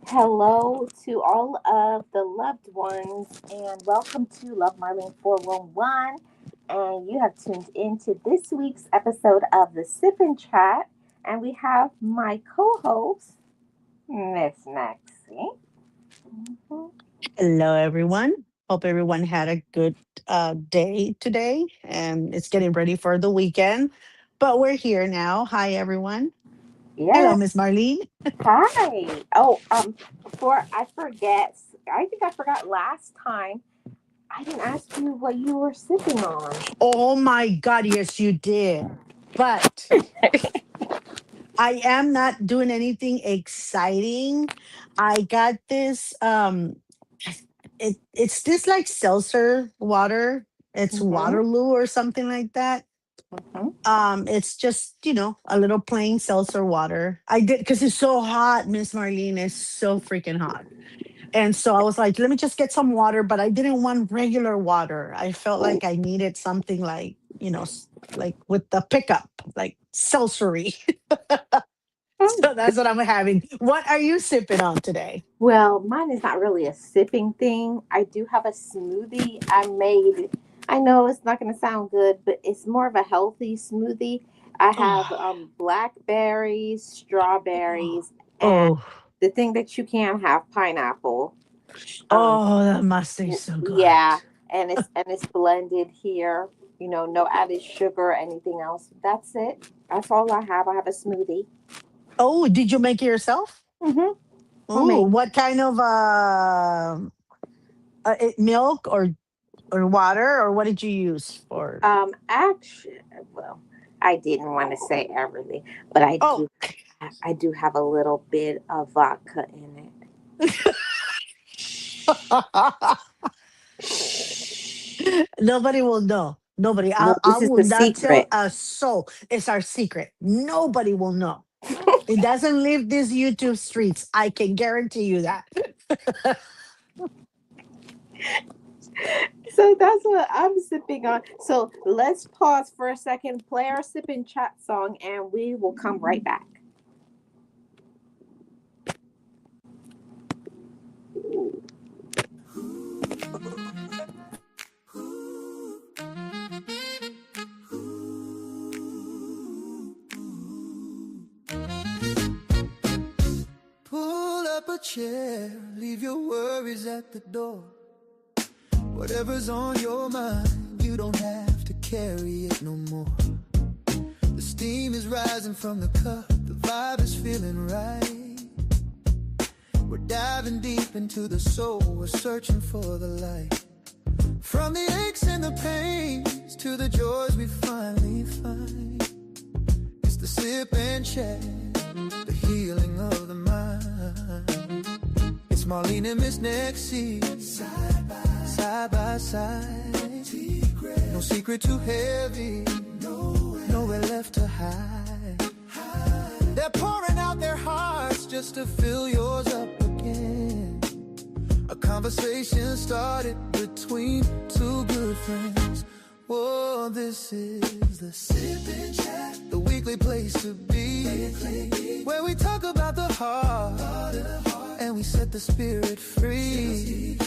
Hello to all of the loved ones, and welcome to Love Marlene 411. And you have tuned into this week's episode of the Sip and Chat, and we have my co host, Miss Maxie. Mhm. Hello, everyone. Hope everyone had a good day today and it's getting ready for the weekend. But we're here now. Hi, everyone. Yeah, Hello, Miss Marlene. hi. Before I forget, I think I forgot last time. I didn't ask you what you were sipping on. Oh my God, yes, you did. But I am not doing anything exciting. I got this it's this like seltzer water. It's Mm-hmm. Waterloo or something like that. Mm-hmm. It's just, a little plain seltzer water. I did because it's so hot, Miss Marlene. It's so freaking hot. And so I was like, let me just get some water, but I didn't want regular water. I felt like I needed something like, like with the pickup, like seltzery. So that's what I'm having. What are you sipping on today? Well, mine is not really a sipping thing. I do have a smoothie I made. I know it's not going to sound good, but it's more of a healthy smoothie. I have Oh, blackberries, strawberries, and oh, the thing that you can have pineapple. Um, oh, that must taste so good. yeah, and it's blended here. No added sugar or anything else. That's it. That's all I have. I have a smoothie. Oh, did you make it yourself? Mm-hmm. Oh, Homemade. what kind of milk or water, or what did you use for? Actually, well, I didn't want to say everything, but I Oh, do. I do have a little bit of vodka in it. Shh. nobody will know. Nobody. No, I this is will the not tell secret. a soul. It's our secret. Nobody will know. It doesn't leave these YouTube streets. I can guarantee you that. So that's what I'm sipping on. So let's pause for a second, play our sip and chat song, and we will come right back. Pull up a chair, leave your worries at the door. Whatever's on your mind, you don't have to carry it no more. The steam is rising from the cup, the vibe is feeling right. We're diving deep into the soul, we're searching for the light. From the aches and the pains to the joys we finally find. It's the sip and chat, the healing of the mind. It's Marlene and Miss Nexie, side by side. No secret too heavy, nowhere left to hide. They're pouring out their hearts just to fill yours up again. A conversation started between two good friends. Whoa, this is the Sip and Chat, the weekly place to be, where we talk about the heart and we set the spirit free.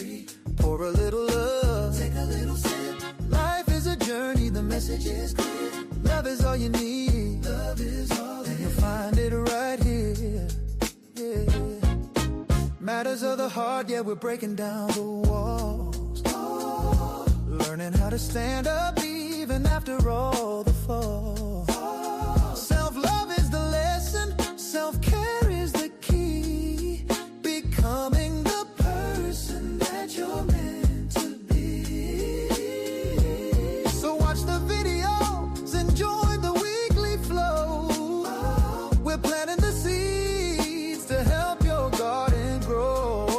Pour a little love, take a little sip. Life is a journey, the message is clear. Love is all you need, love is all, and you'll find it right here. Yeah. Matters of the heart, yeah, we're breaking down the walls. Learning how to stand up even after all the fall. Self-love is the lesson, self-care is the key. Becoming the person that you're meant to be. So watch the videos and join the weekly flow. We're planting the seeds to help your garden grow.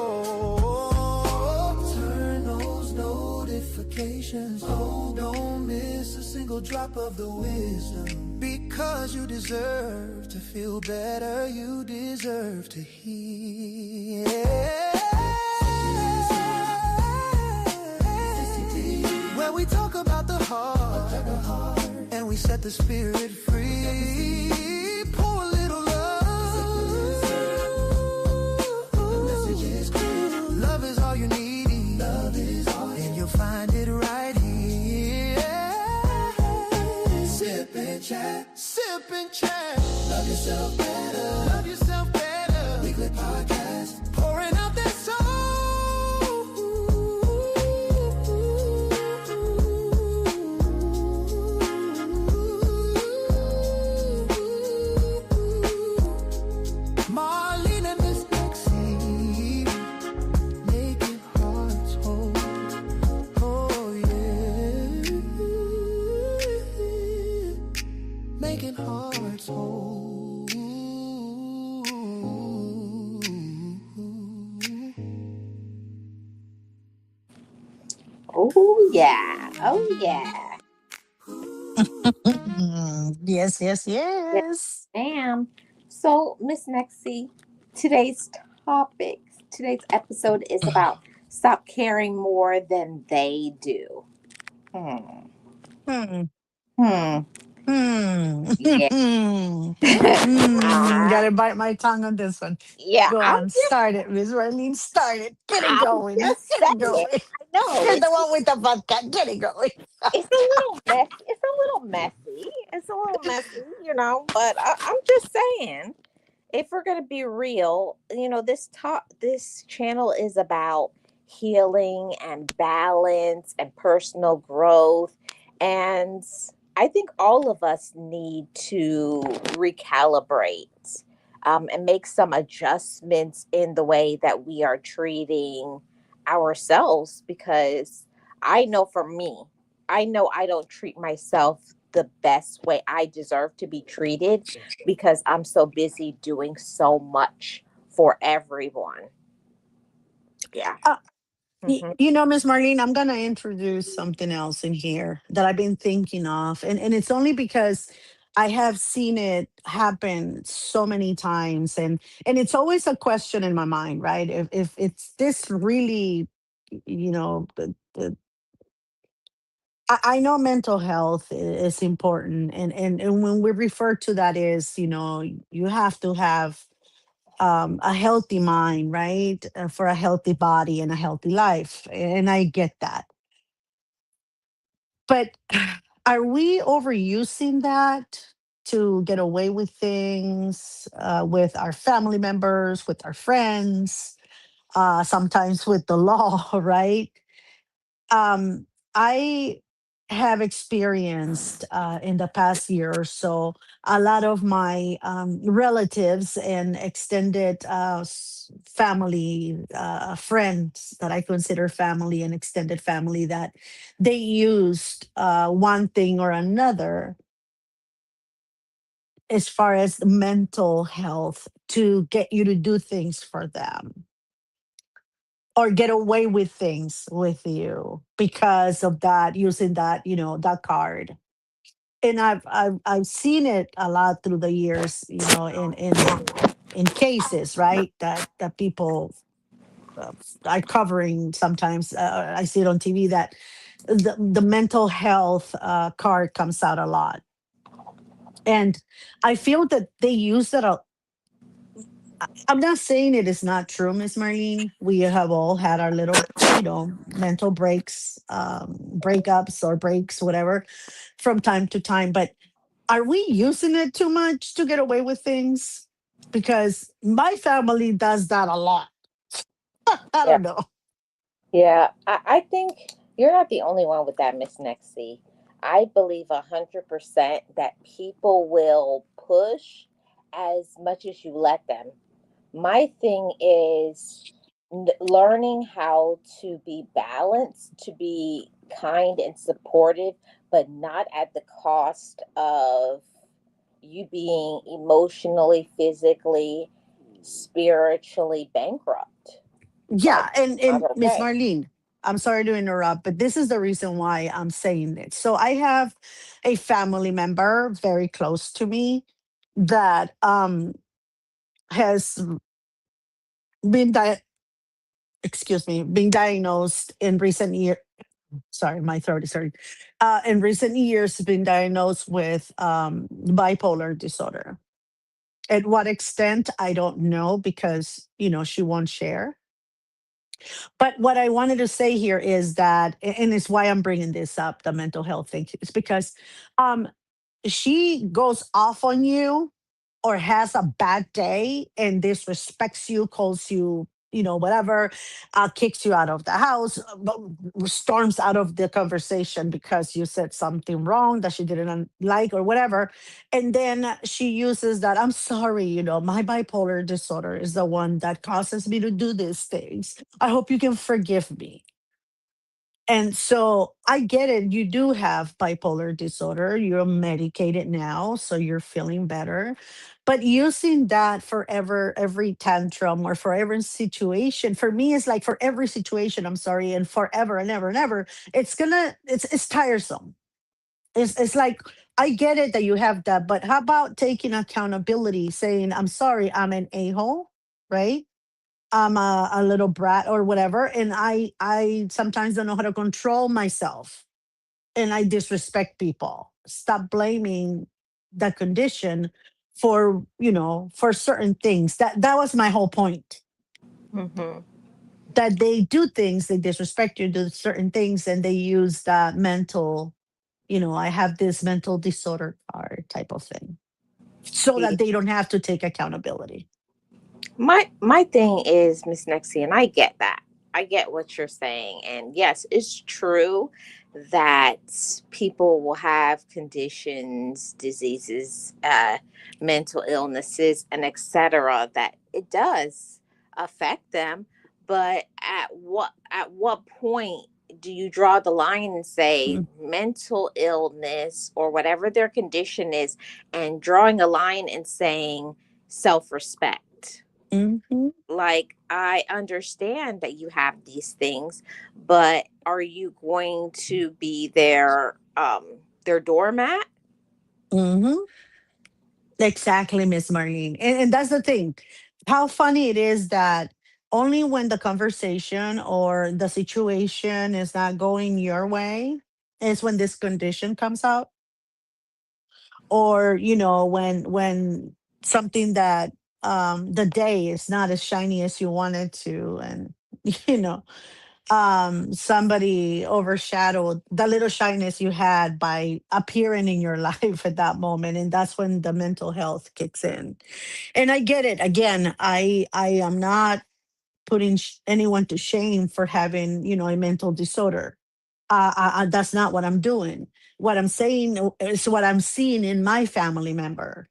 Turn those notifications on, don't miss a single drop of the wisdom. Because you deserve to feel better, you deserve to heal. Where we talk about the heart and we set the spirit free. Pour a little love, Love yourself better. Weekly podcast. Pouring out that soul. Marlene and Miss Maxine, making hearts whole. Oh yeah, making hearts whole. Oh yeah. Oh yeah. Yes, yes, Yes, yes. ma'am. So, Miss Nexie, today's topic, today's episode is about stop caring more than they do. Hmm. Hmm. Hmm. Hmm. Yeah. Gotta bite my tongue on this one. Yeah. Go on, start it, Miss Marlene. Start it. Get it I'm going. just Get it saying. going. I know You're the one with the vodka. Get it going. it's a little messy. It's a little messy. It's a little messy, But I'm just saying, if we're gonna be real, this channel is about healing and balance and personal growth, and I think all of us need to recalibrate, and make some adjustments in the way that we are treating ourselves, because I know for me, I know I don't treat myself the best way I deserve to be treated, because I'm so busy doing so much for everyone. Yeah. Uh, Hmm. Miss Marlene, I'm gonna introduce something else in here that I've been thinking of, and it's only because I have seen it happen so many times, and it's always a question in my mind, right? If it's this really, I know mental health is important, and when we refer to that is, you have to have a healthy mind, right, for a healthy body and a healthy life, and I get that. But are we overusing that to get away with things, with our family members, with our friends, sometimes with the law, right? um, I have experienced in the past year or so a lot of my relatives and extended family, friends that I consider family and extended family, that they used one thing or another as far as mental health to get you to do things for them or get away with things with you because of that, using that, that card. And I've seen it a lot through the years, in cases, right, that people uh, are covering. Sometimes I see it on TV that the mental health card comes out a lot, and I feel that they use it I'm not saying it is not true, Miss Marlene. We have all had our little, mental breaks, breakups or breaks, whatever, from time to time. But are we using it too much to get away with things? Because my family does that a lot. I Yeah. don't know. Yeah. I think you're not the only one with that, Miss Nexie. I believe 100% that people will push as much as you let them. My thing is learning how to be balanced, to be kind and supportive, but not at the cost of you being emotionally, physically, spiritually bankrupt. Yeah, Like, and not Miss okay. Marlene, I'm sorry to interrupt, but this is the reason why I'm saying it. So I have a family member very close to me that has been excuse me, being diagnosed in recent year. Sorry, my throat is hurting. In recent years, been diagnosed with bipolar disorder. At what extent, I don't know, because she won't share. But what I wanted to say here is that, and it's why I'm bringing this up, the mental health thing, is because um, she goes off on you or has a bad day and disrespects you, calls you, whatever, kicks you out of the house, storms out of the conversation because you said something wrong that she didn't like or whatever. And then she uses that, I'm sorry, my bipolar disorder is the one that causes me to do these things. I hope you can forgive me. And so I get it. You do have bipolar disorder. You're medicated now, so you're feeling better. But using that forever, every tantrum or for every situation, for me, it's like for every situation, I'm sorry, and forever and ever and ever, it's tiresome. It's like, I get it that you have that, but how about taking accountability, saying, I'm sorry, I'm an a-hole, right? I'm a little brat or whatever, and I sometimes don't know how to control myself, and I disrespect people. Stop blaming the condition for for certain things. That was my whole point. Mm-hmm. That they do things, they disrespect you, do certain things, and they use that mental, I have this mental disorder card type of thing, so that they don't have to take accountability. My thing is, Miss Nexie, and I get that. I get what you're saying. And yes, it's true that people will have conditions, diseases, mental illnesses, and etc. that it does affect them. But at what point do you draw the line and say mental illness or whatever their condition is, and drawing a line and saying self-respect? Mm-hmm. Like, I understand that you have these things, but are you going to be their doormat? Mm-hmm. Exactly, Miss Marlene. And that's the thing. How funny it is that only when the conversation or the situation is not going your way is when this condition comes out. Or, when something that the day is not as shiny as you wanted to, and you know, somebody overshadowed the little shyness you had by appearing in your life at that moment, and that's when the mental health kicks in. And I get it. Again, I am not putting anyone to shame for having a mental disorder. That's not what I'm doing. What I'm saying is what I'm seeing in my family member,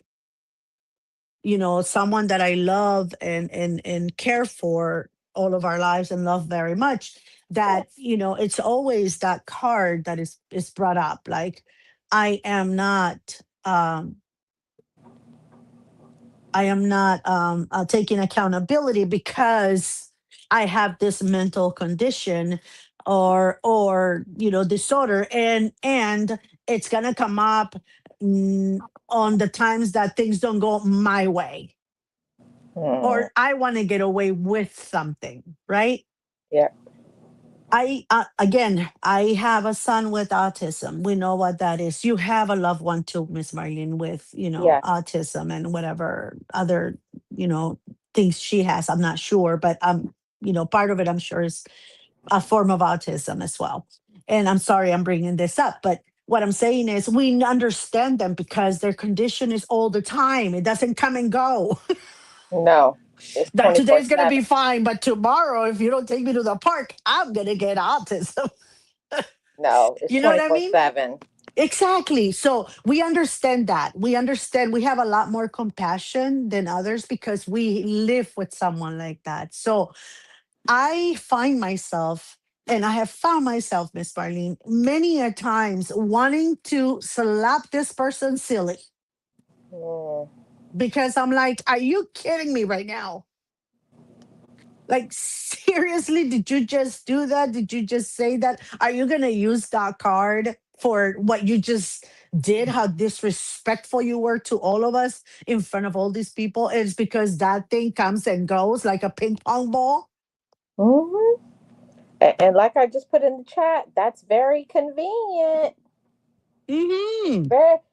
someone that I love and care for all of our lives and love very much. That it's always that card that is brought up, like, I am not um taking accountability because I have this mental condition, or disorder, and it's gonna come up, on the times that things don't go my way, Hmm. or I want to get away with something, right? Yeah. Again, I have a son with autism. We know what that is. You have a loved one too, Miss Marlene, with Yes. autism and whatever other you know things she has. I'm not sure, but part of it, I'm sure, is a form of autism as well. And I'm sorry I'm bringing this up, but what I'm saying is we understand them because their condition is all the time. It doesn't come and go. No, it's That twenty today's four gonna be seven. fine, but tomorrow, if you don't take me to the park, I'm gonna get autism. No, it's You know what twenty I four mean? seven. Exactly. So we understand that. We understand we have a lot more compassion than others because we live with someone like that. So I find myself, and I have found myself, Miss Marlene, many a times wanting to slap this person silly, Mm. because I'm like, are you kidding me right now? Like, seriously, did you just do that? Did you just say that? Are you going to use that card for what you just did? How disrespectful you were to all of us in front of all these people? It's because that thing comes and goes like a ping pong ball. Hmm. And like I just put in the chat, that's very convenient. Hmm.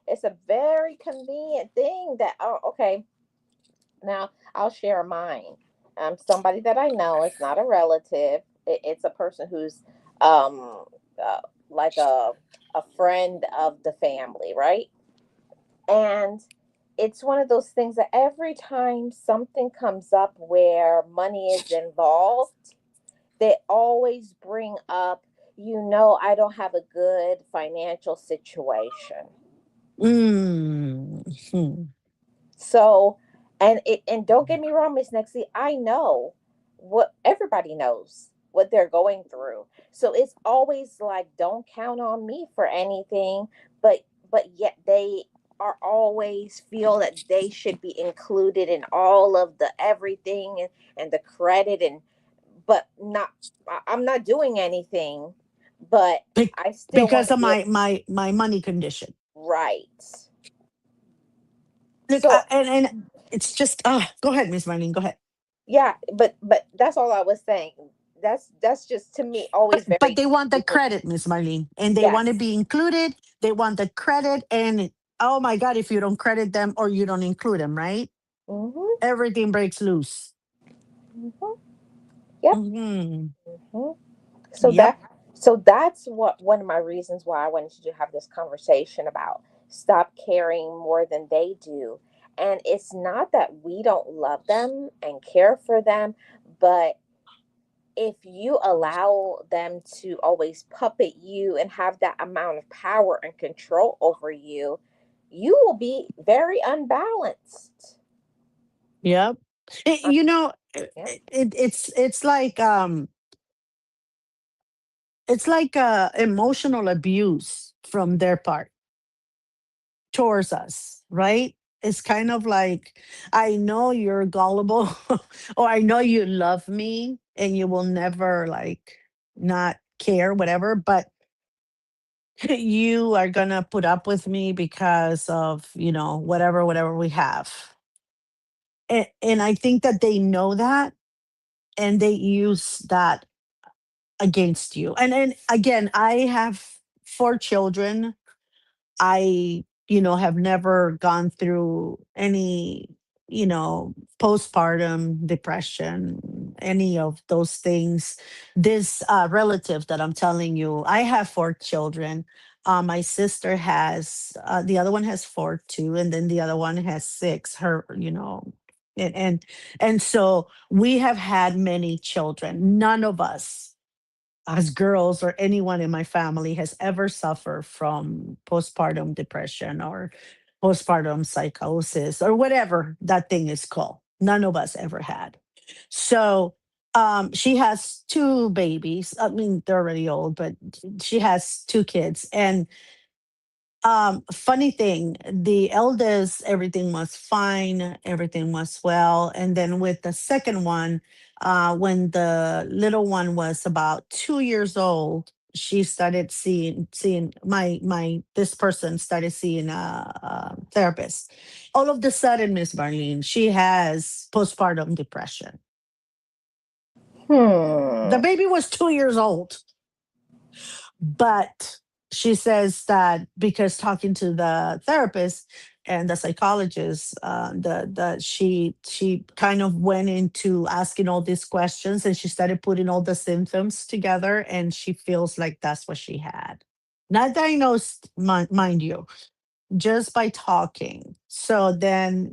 It's a very convenient thing that, oh, okay. Now I'll share mine. Somebody that I know. It's not a relative. It's a person who's um like a friend of the family, right? And it's one of those things that every time something comes up where money is involved, they always bring up, I don't have a good financial situation. Mm. So, and don't get me wrong, Miss Nexie, I know what everybody knows what they're going through. So it's always like, don't count on me for anything, but yet they are always feel that they should be included in all of the everything, and the credit, and but not I'm not doing anything, but Be- I still want because to of be my money condition. right. Look, So and it's just go ahead, Miss Marlene, go ahead. yeah, but that's all I was saying. That's just to me always But very they want the confusing. credit, Miss Marlene, and they want to Yes. be included. They want the credit, and oh my God, if you don't credit them or you don't include them, right? Mhm. Everything breaks loose. Mhm. Yep. Hmm. Mhm. So Yep. that's what one of my reasons why I wanted to have this conversation about stop caring more than they do. And it's not that we don't love them and care for them, but if you allow them to always puppet you and have that amount of power and control over you, you will be very unbalanced. Yep. Uh, You know, yeah. it's like emotional abuse from their part towards us, right? It's kind of like, I know you're gullible, or I know you love me and you will never like not care, whatever, but you are gonna put up with me because of, whatever we have. And I think that they know that, and they use that against you. And again, I have 4 children. I, have never gone through any, postpartum depression, any of those things. This relative that I'm telling you, I have 4 children. My sister has, the other one has four too, and then the other one has six. And, and and so we have had many children. None of us as girls or anyone in my family has ever suffered from postpartum depression or postpartum psychosis or whatever that thing is called. None of us ever had. So she has 2 babies. I mean, they're already old, but she has 2 kids. And funny thing, the eldest, everything was fine, everything was well. And then with the second one, when the little one was about 2 years old, she started seeing my this person started seeing a therapist. All of the sudden, Miss Marlene, she has postpartum depression. The Hmm. baby was 2 years old. But she says that because talking to the therapist and the psychologist, she kind of went into asking all these questions, and she started putting all the symptoms together, and she feels like that's what she had. Not diagnosed, mind you, just by talking. So then,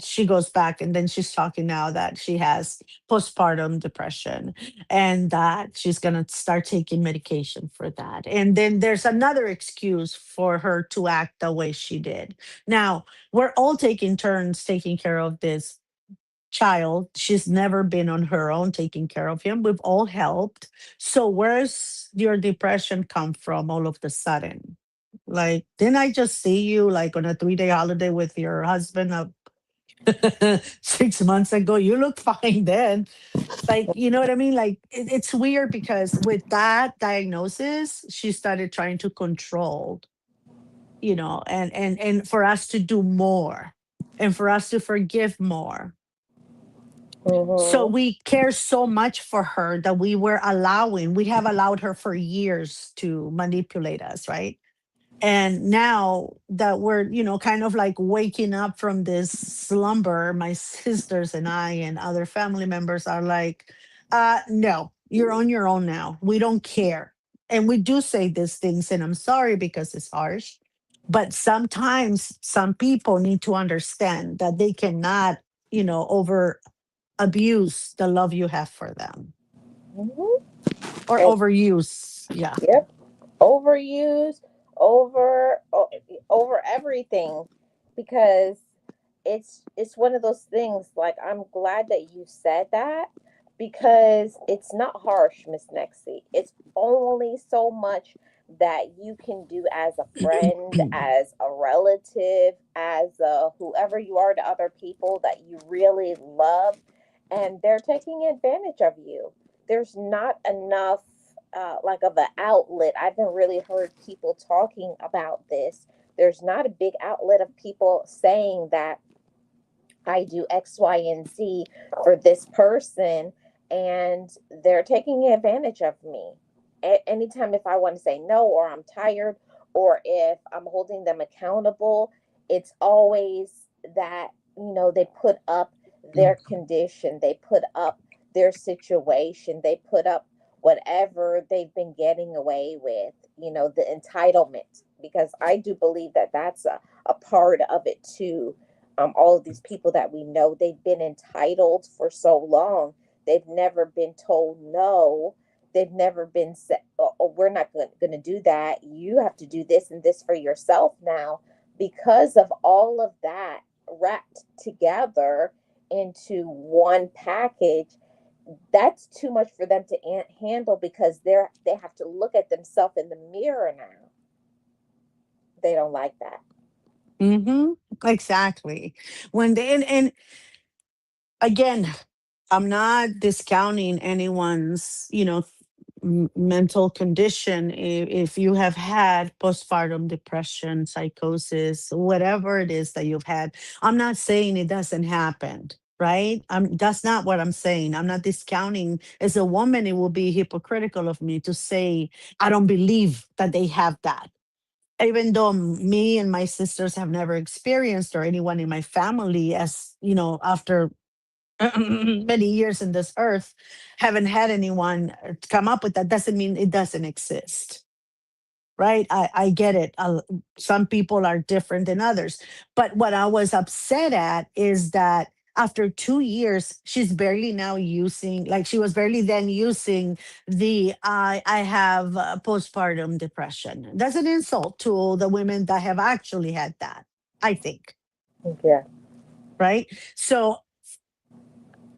she goes back, and then she's talking now that she has postpartum depression, and that she's going to start taking medication for that. And then there's another excuse for her to act the way she did. Now, we're all taking turns taking care of this child. She's never been on her own taking care of him. We've all helped. So where's your depression come from all of the sudden? Like, didn't I just see you like on a 3-day holiday with your husband 6 months ago? You look fine then. Like, you know what I mean? Like, it's weird because with that diagnosis, she started trying to control, and for us to do more and for us to forgive more. So Mhm. we care so much for her that we have allowed her for years to manipulate us, right? And now that we're, kind of like waking up from this slumber, my sisters and I and other family members are like, no, you're on your own now. We don't care. And we do say these things, and I'm sorry because it's harsh, But sometimes some people need to understand that they cannot, over abuse the love you have for them, Hmm. or And overuse. Yeah. yep, overuse, over everything, because it's one of those things. Like, I'm glad that you said that, because it's not harsh, Miss Nexie. It's only so much that you can do as a friend, as a relative, as a whoever you are to other people that you really love, and they're taking advantage of you. There's not enough like of an outlet. I haven't really heard people talking about this. There's not a big outlet of people saying that I do X, Y, and Z for this person, and they're taking advantage of me. Anytime if I want to say no, or I'm tired, or if I'm holding them accountable, it's always that, they put up their condition, they put up their situation, they put up whatever they've been getting away with, the entitlement, because I do believe that that's a part of it too. All of these people that we know, they've been entitled for so long. They've never been told no. They've never been said, oh, we're not going to do that. You have to do this and this for yourself now. Because of all of that wrapped together into one package, that's too much for them to handle, because they have to look at themselves in the mirror now. They don't like that. Hmm. Exactly. When they, and again, I'm not discounting anyone's, mental condition. If you have had postpartum depression, psychosis, whatever it is that you've had, I'm not saying it doesn't happen. Right? That's not what I'm saying. I'm not discounting. As a woman, it will be hypocritical of me to say I don't believe that they have that, even though me and my sisters have never experienced, or anyone in my family, as after many years in this earth, haven't had anyone come up with that, doesn't mean it doesn't exist. Right? I get it. Some people are different than others. But what I was upset at is that after 2 years, she's barely now using, like she was barely then using the I have postpartum depression. That's an insult to the women that have actually had that, I think. Yeah. Right? So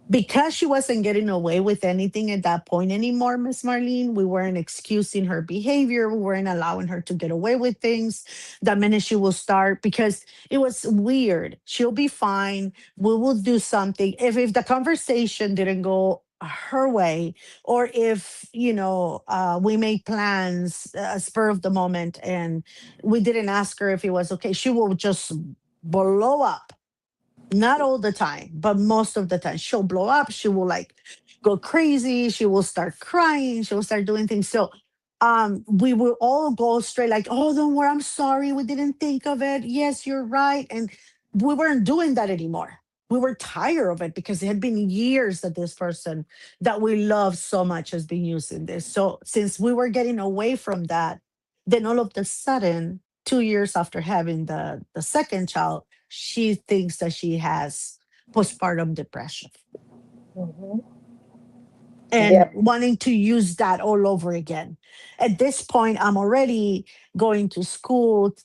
because she wasn't getting away with anything at that point anymore, Miss Marlene, we weren't excusing her behavior. We weren't allowing her to get away with things. The minute she will start, because it was weird. She'll be fine. We will do something. If the conversation didn't go her way, or if we made plans spur of the moment, and we didn't ask her if it was okay, she will just blow up. Not all the time, but most of the time she'll blow up. She will like go crazy. She will start crying. She will start doing things. So we will all go straight like, oh, don't worry, I'm sorry, we didn't think of it. Yes, you're right. And we weren't doing that anymore. We were tired of it, because it had been years that this person that we love so much has been using this. So since we were getting away from that, then all of a sudden, 2 years after having the second child, she thinks that she has postpartum depression Hmm. and Yep. wanting to use that all over again. At this point, I'm already going to school,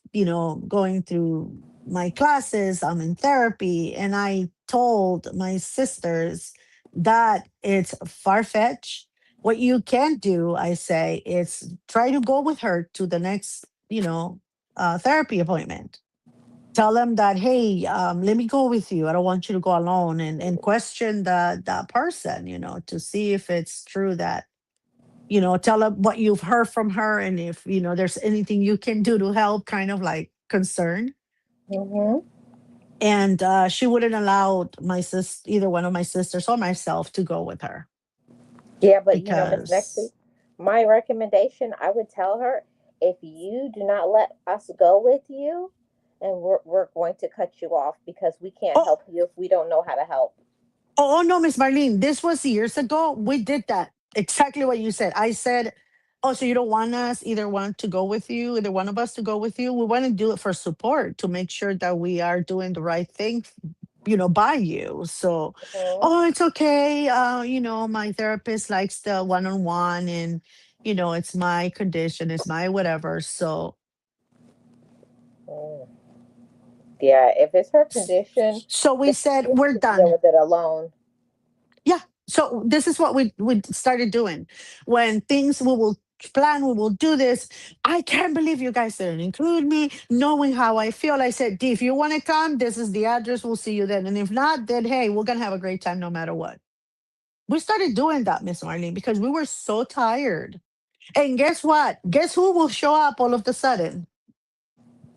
going through my classes, I'm in therapy. And I told my sisters that it's far fetched. What you can do, I say, is try to go with her to the next, therapy appointment. Tell them that, hey, let me go with you, I don't want you to go alone, and question the person, to see if it's true that, tell them what you've heard from her, and if there's anything you can do to help, kind of like concern. Hmm. And she wouldn't allow either one of my sisters or myself to go with her, Yeah, but Miss Nexie, because my recommendation, I would tell her, if you do not let us go with you, and we're going to cut you off, because we can't oh, help you if we don't know how to help. oh no, Miss Marlene, this was years ago. We did that exactly what you said. I said, Oh, so you don't want us either one to go with you, either one of us to go with you? We want to do it for support to make sure that we are doing the right thing, by you. So, Mhm. oh, it's okay. My therapist likes the one-on-one, and it's my condition, it's my whatever. So, Mm. Yeah, if it's her s- condition, so we then said she we're needs to deal done. with it alone. Yeah. So this is what we started doing. When things we will plan, we will do this. I can't believe you guys didn't include me, knowing how I feel. I said, D, if you want to come, this is the address. We'll see you then. And if not, then hey, we're gonna have a great time no matter what. We started doing that, Miss Marlene, because we were so tired. And guess what? Guess who will show up all of the sudden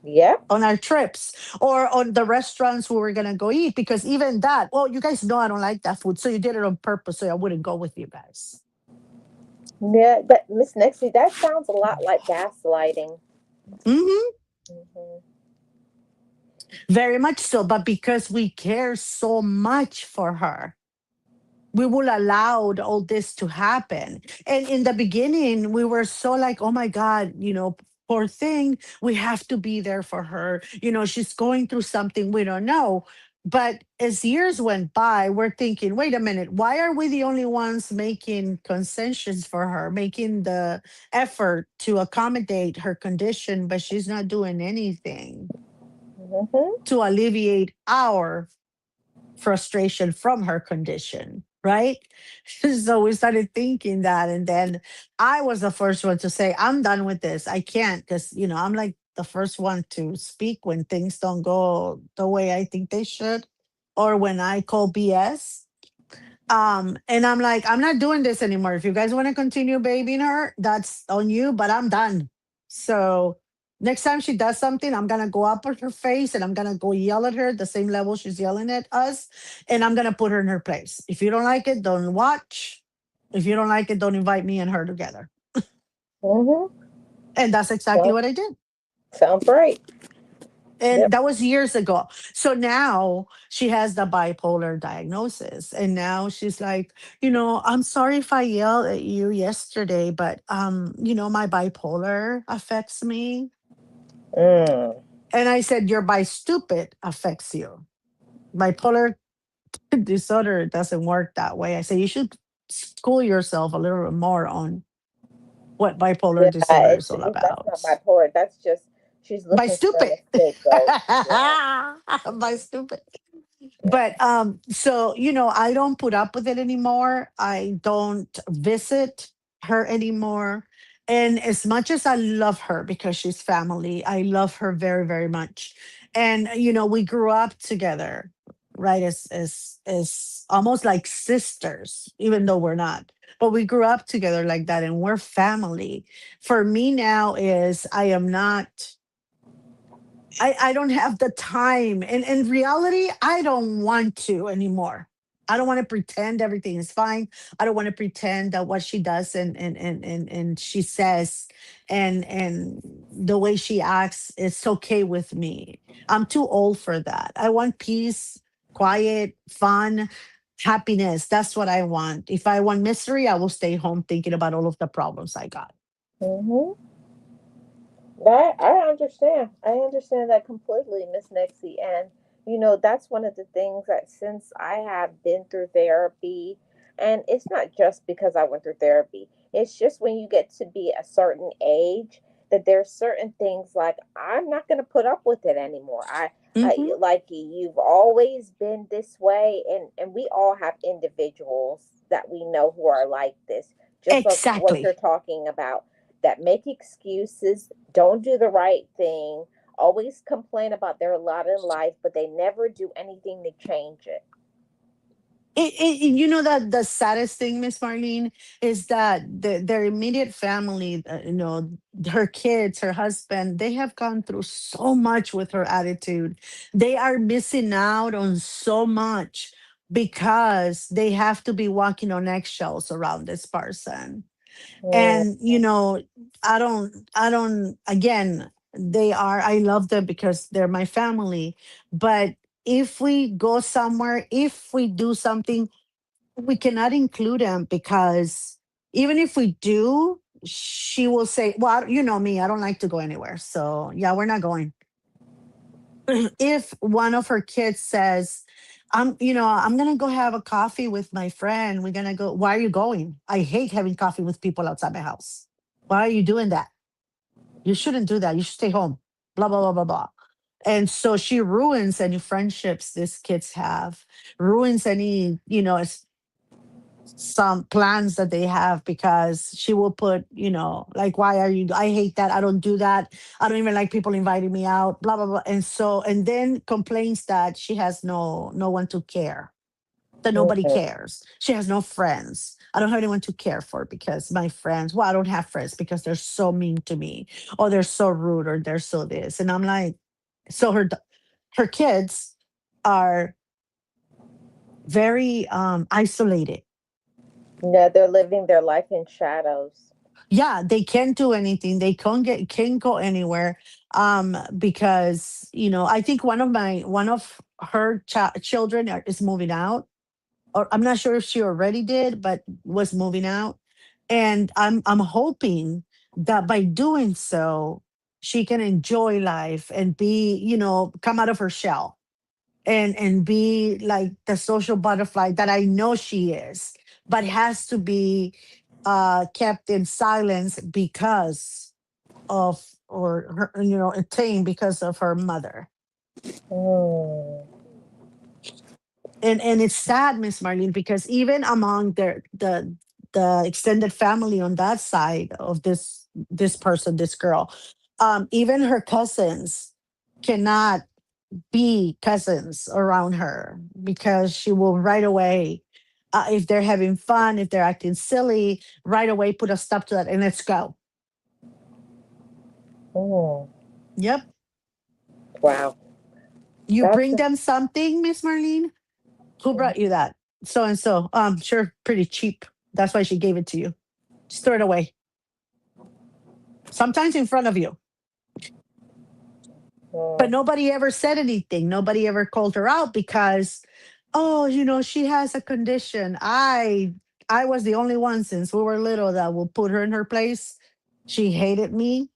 Yep. on our trips or on the restaurants we were gonna go eat? Because even that, well, you guys know I don't like that food, so you did it on purpose so I wouldn't go with you guys. Yeah, but Miss Nixie, that sounds a lot like gaslighting. Hmm. Hmm. Very much so, but because we care so much for her, we will allow all this to happen. And in the beginning, we were so like, oh my God, poor thing, we have to be there for her. She's going through something we don't know. But as years went by, we're thinking, wait a minute, why are we the only ones making concessions for her, making the effort to accommodate her condition, but she's not doing anything Hmm. to alleviate our frustration from her condition, right? So we started thinking that. And then I was the first one to say, I'm done with this. I can't, because, I'm like the first one to speak when things don't go the way I think they should, or when I call BS. And I'm like, I'm not doing this anymore. If you guys want to continue babying her, that's on you, but I'm done. So next time she does something, I'm gonna go up at her face and I'm gonna go yell at her the same level she's yelling at us, and I'm gonna put her in her place. If you don't like it, don't watch. If you don't like it, don't invite me and her together. Hmm. And that's exactly Well, what I did. sounds right. And Yep. that was years ago. So now she has the bipolar diagnosis. And now she's like, I'm sorry if I yelled at you yesterday, but my bipolar affects me. Mm. And I said, your bi stupid affects you. Bipolar disorder doesn't work that way. I said, you should school yourself a little bit more on what bipolar Yeah, disorder is all that's not about. bipolar. That's just she's By looking for stupid. a scapegoat. Yeah. By stupid. Yeah. But so I don't put up with it anymore. I don't visit her anymore. And as much as I love her because she's family, I love her very, very much. And we grew up together, right? As almost like sisters, even though we're not. But we grew up together like that, and we're family. For me now is I am not, I don't have the time. And in reality, I don't want to anymore. I don't want to pretend everything is fine. I don't want to pretend that what she does and she says and the way she acts is okay with me. I'm too old for that. I want peace, quiet, fun, happiness. That's what I want. If I want misery, I will stay home thinking about all of the problems I got. Hmm. I understand. I understand that completely, Miss Nixie. And that's one of the things that since I have been through therapy, and it's not just because I went through therapy. It's just when you get to be a certain age that there's certain things like I'm not going to put up with it anymore. I Hmm. like you've always been this way, and we all have individuals that we know who are like this, just like what you're Exactly. talking about, that make excuses, don't do the right thing, always complain about their lot in life, but they never do anything to change it. You know that the saddest thing, Miss Marlene, is that their immediate family, her kids, her husband, they have gone through so much with her attitude. They are missing out on so much because they have to be walking on eggshells around this person. Mm. And I don't again, they are, I love them because they're my family. But if we go somewhere, if we do something, we cannot include them because even if we do, she will say, well, you know me, I don't like to go anywhere. So yeah, we're not going. If one of her kids says, I'm gonna go have a coffee with my friend. We're gonna go. Why are you going? I hate having coffee with people outside my house. Why are you doing that? You shouldn't do that. You should stay home. Blah blah blah blah blah. And so she ruins any friendships these kids have, ruins any, some plans that they have, because she will put, like, why are you, I hate that, I don't do that, I don't even like people inviting me out, blah blah blah. And then complains that she has no one to care, that nobody Mhm. cares, she has no friends, I don't have anyone to care for, because my friends, well, I don't have friends because they're so mean to me, or they're so rude, or they're so this. And I'm like, so her kids are very isolated. Yeah, they're living their life in shadows. Yeah, they can't do anything, they can't go anywhere, because I think one of her children is moving out, or I'm not sure if she already did, but was moving out. And I'm hoping that by doing so, she can enjoy life and be, come out of her shell, and be like the social butterfly that I know she is, but has to be kept in silence because of, or her, attained because of her mother. Mm. And it's sad, Miss Marlene, because even among the extended family on that side of this person, this girl, even her cousins cannot be cousins around her, because she will right away, if they're having fun, if they're acting silly, right away put a stop to that and let's go. Mm. Yep. Wow. You That's bring them something, Miss Marlene. Who brought you that? So and so. Sure, pretty cheap. That's why she gave it to you. Just throw it away. Sometimes in front of you. But mm. nobody ever said anything. Nobody ever called her out because, oh, she has a condition. I was the only one since we were little that will put her in her place. She hated me.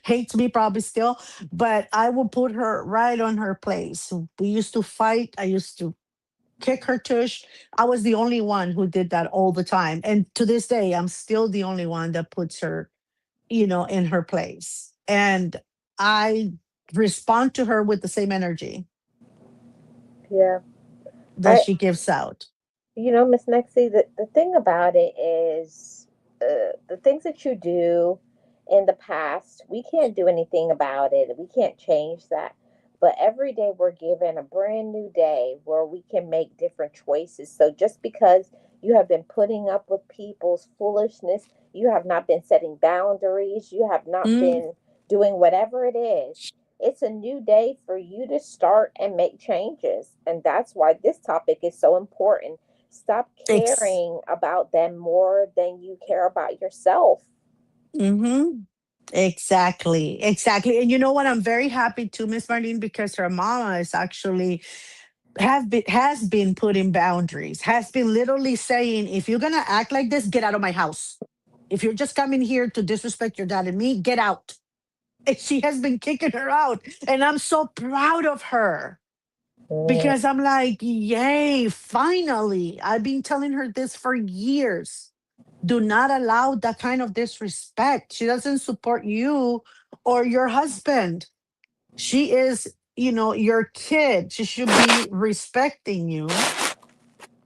Hates me probably still, but I will put her right on her place. We used to fight. I used to kick her tush. I was the only one who did that all the time. And to this day, I'm still the only one that puts her, in her place. And I respond to her with the same energy Yeah. that I, she gives out. Miss Nexie, the thing about it is, the things that you do in the past, we can't do anything about it. We can't change that. But every day we're given a brand new day where we can make different choices. So just because you have been putting up with people's foolishness, you have not been setting boundaries, you have not Mm, been doing whatever it is, it's a new day for you to start and make changes. And that's why this topic is so important. Stop ex- caring about them more than you care about yourself. mhm. Exactly. Exactly. And you know what? I'm very happy too, Miss Marlene, because her mama is actually has been putting boundaries, has been literally saying, if you're gonna act like this, get out of my house. If you're just coming here to disrespect your dad and me, get out. And she has been kicking her out. And I'm so proud of her, Mm, because I'm like, yay, finally. I've been telling her this for years. Do not allow that kind of disrespect. She doesn't support you or your husband. She is, your kid. She should be respecting you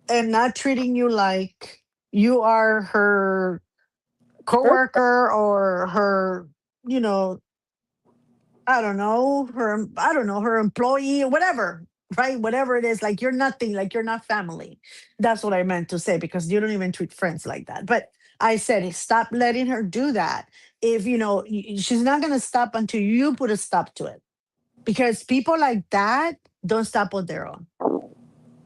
and not treating you like you are her mm, coworker, or her, you know, I don't know, her employee or whatever, right? Whatever it is, like you're nothing, like you're not family. That's what I meant to say, because you don't even treat friends like that. But I said, stop letting her do that. If she's not gonna stop until you put a stop to it. Because people like that don't stop on their own.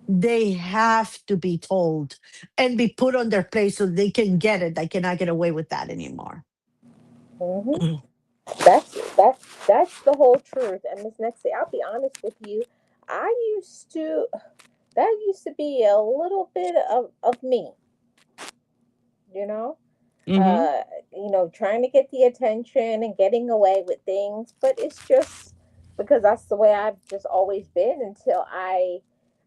They have to be told and be put on their place so they can get it. They cannot get away with that anymore. hmm that's the whole truth. And Miss Nexie, I'll be honest with you. I used to that used to be a little bit of me, you know. Mm-hmm. Trying to get the attention and getting away with things. But it's just because that's the way I've just always been until I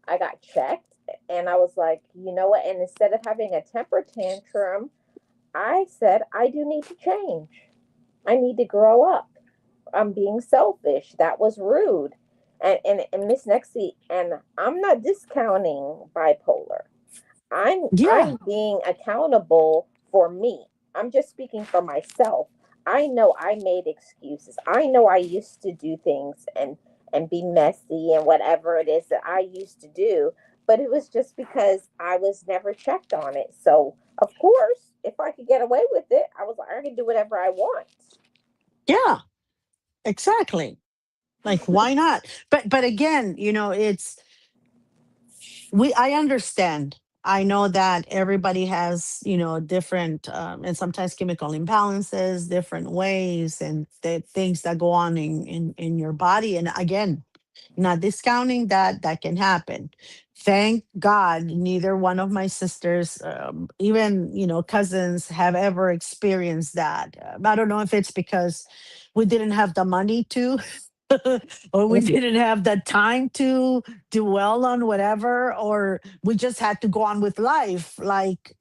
got checked, and I was like, you know what? And instead of having a temper tantrum, I said I do need to change. I need to grow up. I'm being selfish. That was rude. And Miss Nexie, and I'm not discounting bipolar. I'm Yeah. being accountable for me. I'm just speaking for myself. I know I made excuses. I know I used to do things and be messy and whatever it is that I used to do, but it was just because I was never checked on it. So, of course, if I could get away with it, I was like I can do whatever I want. Yeah. Exactly. Like, why not? But again, it's we I understand. I know that everybody has, different and sometimes chemical imbalances, different ways, and the things that go on in your body. And again, not discounting that can happen. Thank God neither one of my sisters, even cousins, have ever experienced that. I don't know if it's because we didn't have the money to or we didn't have the time to dwell on whatever, or we just had to go on with life, like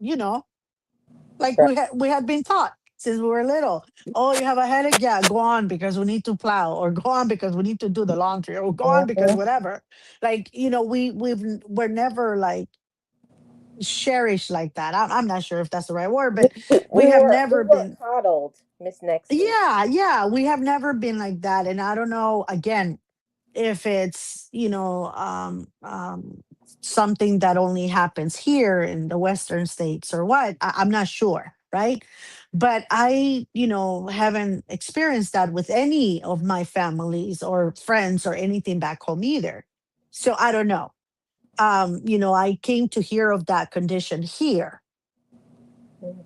like Right. we had been taught since we were little. Oh, you have a headache? Yeah, go on because we need to plow, or go on because we need to do the laundry, or go on because Mhm. whatever. Like, we're never like cherished like that. I'm not sure if that's the right word, but we We have were we never were been. coddled, Miss Nexie. Yeah, yeah, we have never been like that. And I don't know, again, if it's something that only happens here in the western states or what. I'm not sure, right? But I haven't experienced that with any of my families or friends or anything back home either. So I don't know. I came to hear of that condition here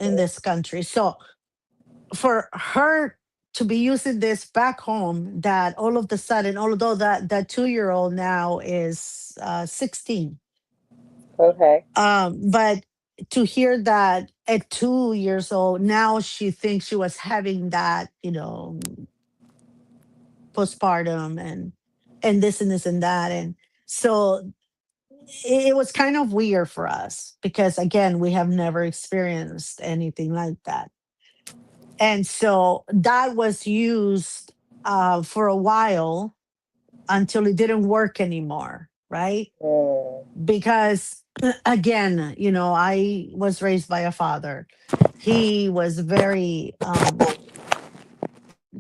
in Mhm. this country. So for her to be using this back home, that all of the sudden, although that 2-year old now is 16, Okay. but to hear that at 2 years old now she thinks she was having that, postpartum, and this and this and that. And so it was kind of weird for us because again we have never experienced anything like that. And so that was used for a while until it didn't work anymore, right? Mm. Because again, I was raised by a father. He was very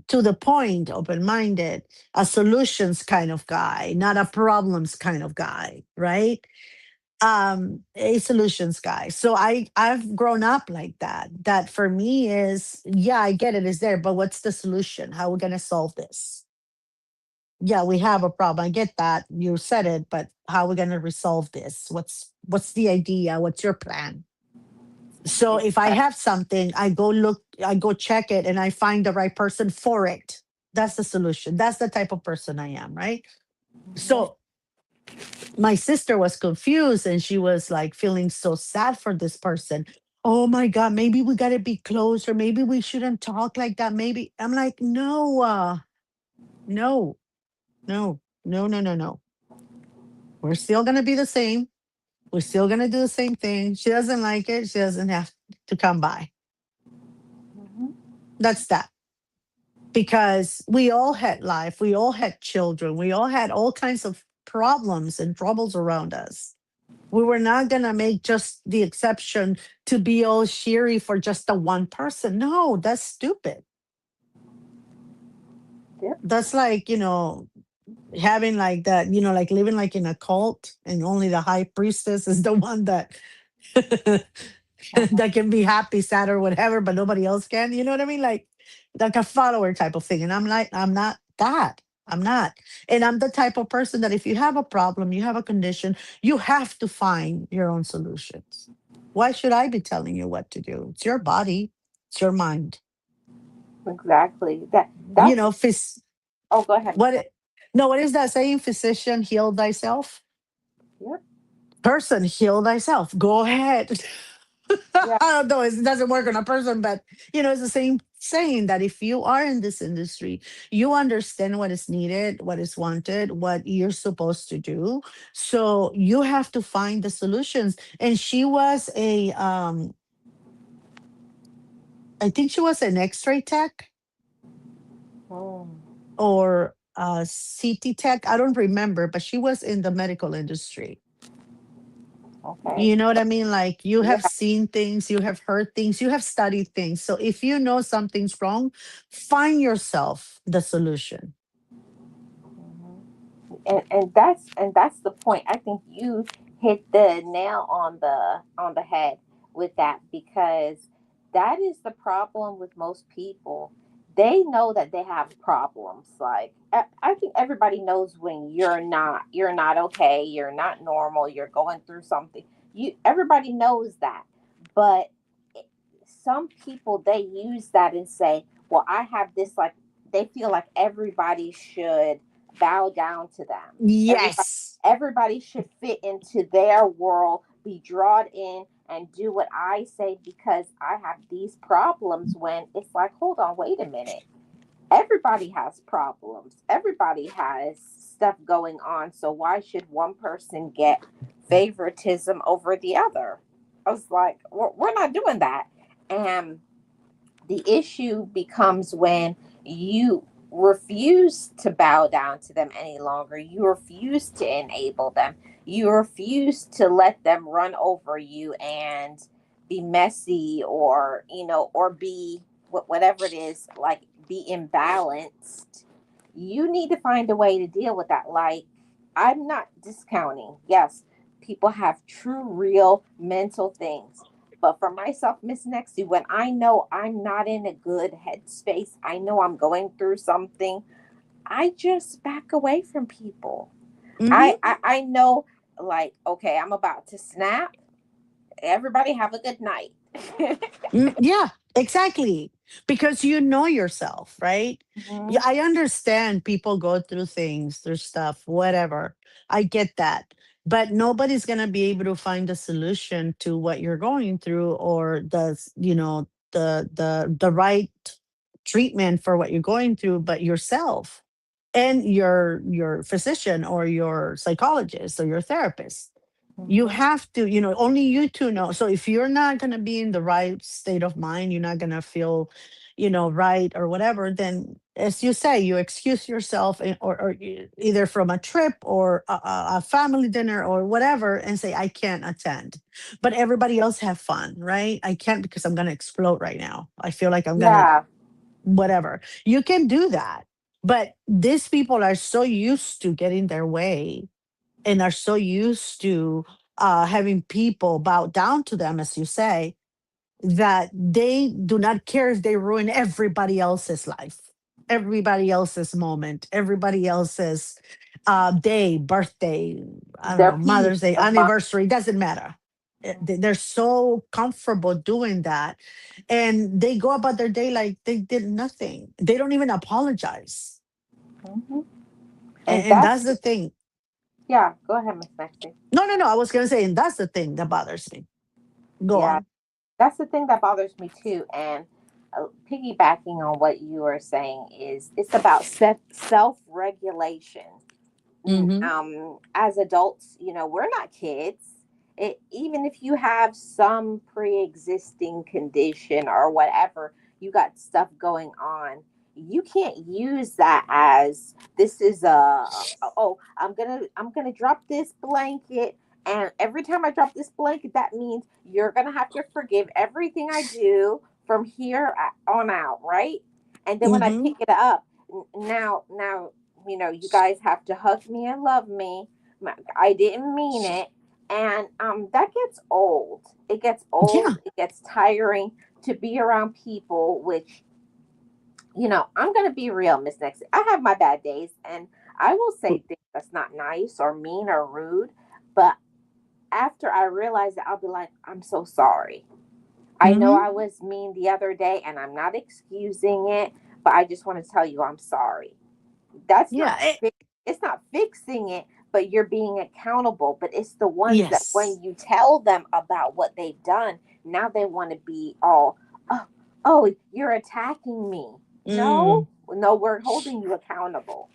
to the point, open minded, a solutions kind of guy, not a problems kind of guy, right? A solutions guy. So I've grown up like that for me is, yeah, I get it, is there, but what's the solution? How are we going to solve this? Yeah, we have a problem, I get that, you said it, but how are we going to resolve this? What's the idea? What's your plan? So if I have something, I go check it, and I find the right person for it. That's the solution. That's the type of person I am, right? Mhm. So my sister was confused, and she was like feeling so sad for this person. Oh my God, maybe we got to be closer. Maybe we shouldn't talk like that. Maybe. I'm like, no, no, no, no, no, no, no. We're still going to be the same. We're still going to do the same thing. She doesn't like it. She doesn't have to come by. Mhm. That's that. Because we all had life, we all had children, we all had all kinds of problems and troubles around us. We were not going to make just the exception to be all cheery for just the one person. No, that's stupid. Yep. That's like, having like that, like living like in a cult, and only the high priestess is the one that Mhm. that can be happy, sad, or whatever, but nobody else can. You know what I mean? Like a follower type of thing. And I'm like, I'm not that. I'm not. And I'm the type of person that if you have a problem, you have a condition, you have to find your own solutions. Why should I be telling you what to do? It's your body, it's your mind. Exactly. You That's know, oh go ahead, Miss what Nexie. it, no, what is that saying? Physician, heal thyself. Yep. Person, heal thyself. Go ahead. Yeah. Although it doesn't work on a person, but it's the same saying that if you are in this industry, you understand what is needed, what is wanted, what you're supposed to do. So you have to find the solutions. And she was I think she was an X-ray tech Mm, or CT tech. I don't remember, but she was in the medical industry. okay. You know what I mean? Like you have Yeah. seen things, you have heard things, you have studied things. So if you know something's wrong, find yourself the solution. Mhm. And that's the point. I think you hit the nail on the head with that, because that is the problem with most people. They know that they have problems. Like I think everybody knows when you're not okay, you're not normal, you're going through something. You Everybody knows that. But it- some people, they use that and say, "Well, I have this," like they feel like everybody should bow down to them. Everybody, Yes. everybody should fit into their world, be drawn in, and do what I say because I have these problems. When it's like, hold on, wait a minute. Everybody has problems. Everybody has stuff going on. So why should one person get favoritism over the other? I was like, we're not doing that. And the issue becomes when you refuse to bow down to them any longer. You refuse to enable them. You refuse to let them run over you and be messy, or, or be whatever it is, like be imbalanced. You need to find a way to deal with that. Like, I'm not discounting. Yes, people have true, real mental things, but for myself, Miss Nexie, when I know I'm not in a good headspace, I know I'm going through something, I just back away from people. Hmm. I know, like, okay, I'm about to snap. Everybody have a good night. Yeah, exactly. Because you know yourself, right? Yeah, Mhm. I understand people go through things, through stuff, whatever. I get that. But nobody's going to be able to find a solution to what you're going through, or the right treatment for what you're going through, but yourself and your physician or your psychologist or your therapist. You Mhm. have to, only you two know. So if you're not going to be in the right state of mind, you're not going to feel right or whatever, then as you say, you excuse yourself, or either from a trip or a family dinner or whatever, and say, I can't attend, but everybody else have fun, right? I can't because I'm going to explode right now. I feel like I'm going to Yeah. whatever. You can do that, but these people are so used to getting their way and are so used to having people bow down to them, as you say, that they do not care if they ruin everybody else's life, everybody else's moment, everybody else's day, birthday, I don't Their know, peace Mother's Day, of mind. anniversary, doesn't matter. They're so comfortable doing that. And they go about their day like they did nothing. They don't even apologize. Mhm. And, And and that's that's, the thing. yeah, go ahead, Miss Nexie. No, no, no. I was going to say, and that's the thing that bothers me. Go Yeah. on. That's the thing that bothers me too. And piggybacking on what you were saying, is it's about self regulation. Hmm. As adults, we're not kids. Even if you have some pre-existing condition or whatever, you got stuff going on, you can't use that as, this is oh, I'm gonna drop this blanket, and every time I drop this blanket, that means you're gonna have to forgive everything I do from here on out, right? And then when I Hmm. pick it up, now, you guys have to hug me and love me. I didn't mean it. And that gets old. It gets Yeah. old. It gets tiring to be around people, which, I'm going to be real, Miss Nexie. I have my bad days, and I will say things that's not nice or mean or rude. But after I realize it, I'll be like, I'm so sorry. I know Hmm. I was mean the other day, and I'm not excusing it, but I just want to tell you I'm sorry. That's Yeah. not, it's not fixing it, but you're being accountable. But it's the ones that Yes. when you tell them about what they've done, now they want to be all, oh, oh, you're attacking me. Mm. No, no, we're holding you accountable.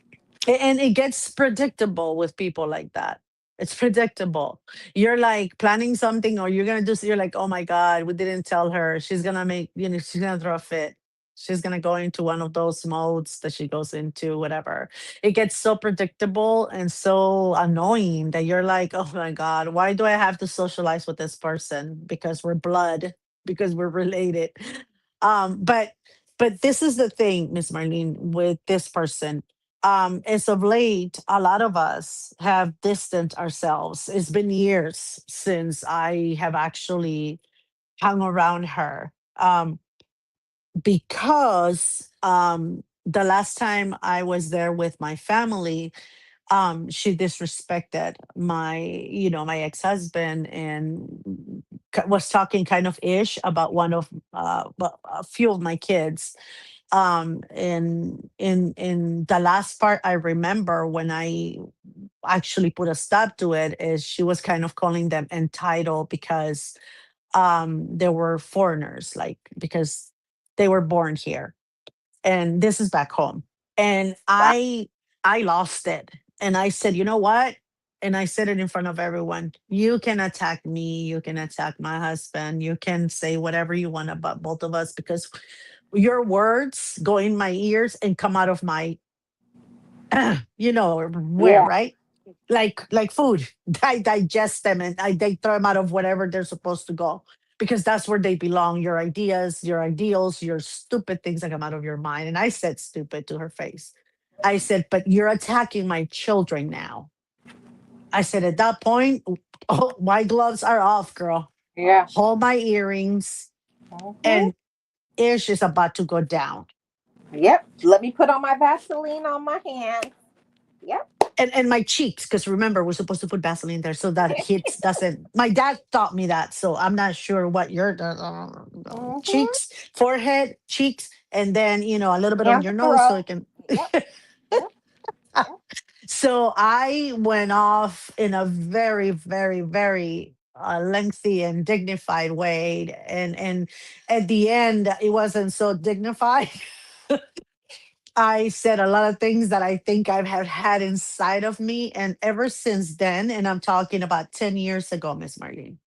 And it gets predictable with people like that. It's predictable. You're like planning something, or you're gonna do. You're like, oh my god, we didn't tell her. She's gonna make. She's gonna throw a fit. She's gonna go into one of those modes that she goes into. Whatever. It gets so predictable and so annoying that you're like, oh my god, why do I have to socialize with this person? Because we're blood. Because we're related. But this is the thing, Miss Marlene, with this person. As of late, a lot of us have distanced ourselves. It's been years since I have actually hung around her, because the last time I was there with my family, she disrespected my, my ex-husband, and was talking kind of ish about one of, well, a few of my kids. In the last part, I remember when I actually put a stop to it, is she was kind of calling them entitled because they were foreigners, like because they were born here, and this is back home. And Wow. I lost it, and I said, you know what, and I said it in front of everyone: you can attack me, you can attack my husband, you can say whatever you want about both of us, because your words go in my ears and come out of my where, Yeah. right? Like food. I digest them, and they throw them out of whatever they're supposed to go, because that's where they belong. Your ideas, your ideals, your stupid things that come out of your mind. And I said stupid to her face. I said, but you're attacking my children now. I said, at that point, oh, my gloves are off, girl. Yeah. Hold my earrings, Hmm. and ish is about to go down. Yep. Let me put on my Vaseline on my hand. Yep. And my cheeks, because remember, we're supposed to put Vaseline there so that hits doesn't. My dad taught me that, so I'm not sure what your Hmm. cheeks, forehead, cheeks, and then a little bit on And your the nose so throat. it can. Yep. Yep. Yep. So I went off in a very, very, very lengthy and dignified way, and at the end, it wasn't so dignified. I said a lot of things that I think I've had inside of me. And ever since then, and I'm talking about 10 years ago, Miss Marlene,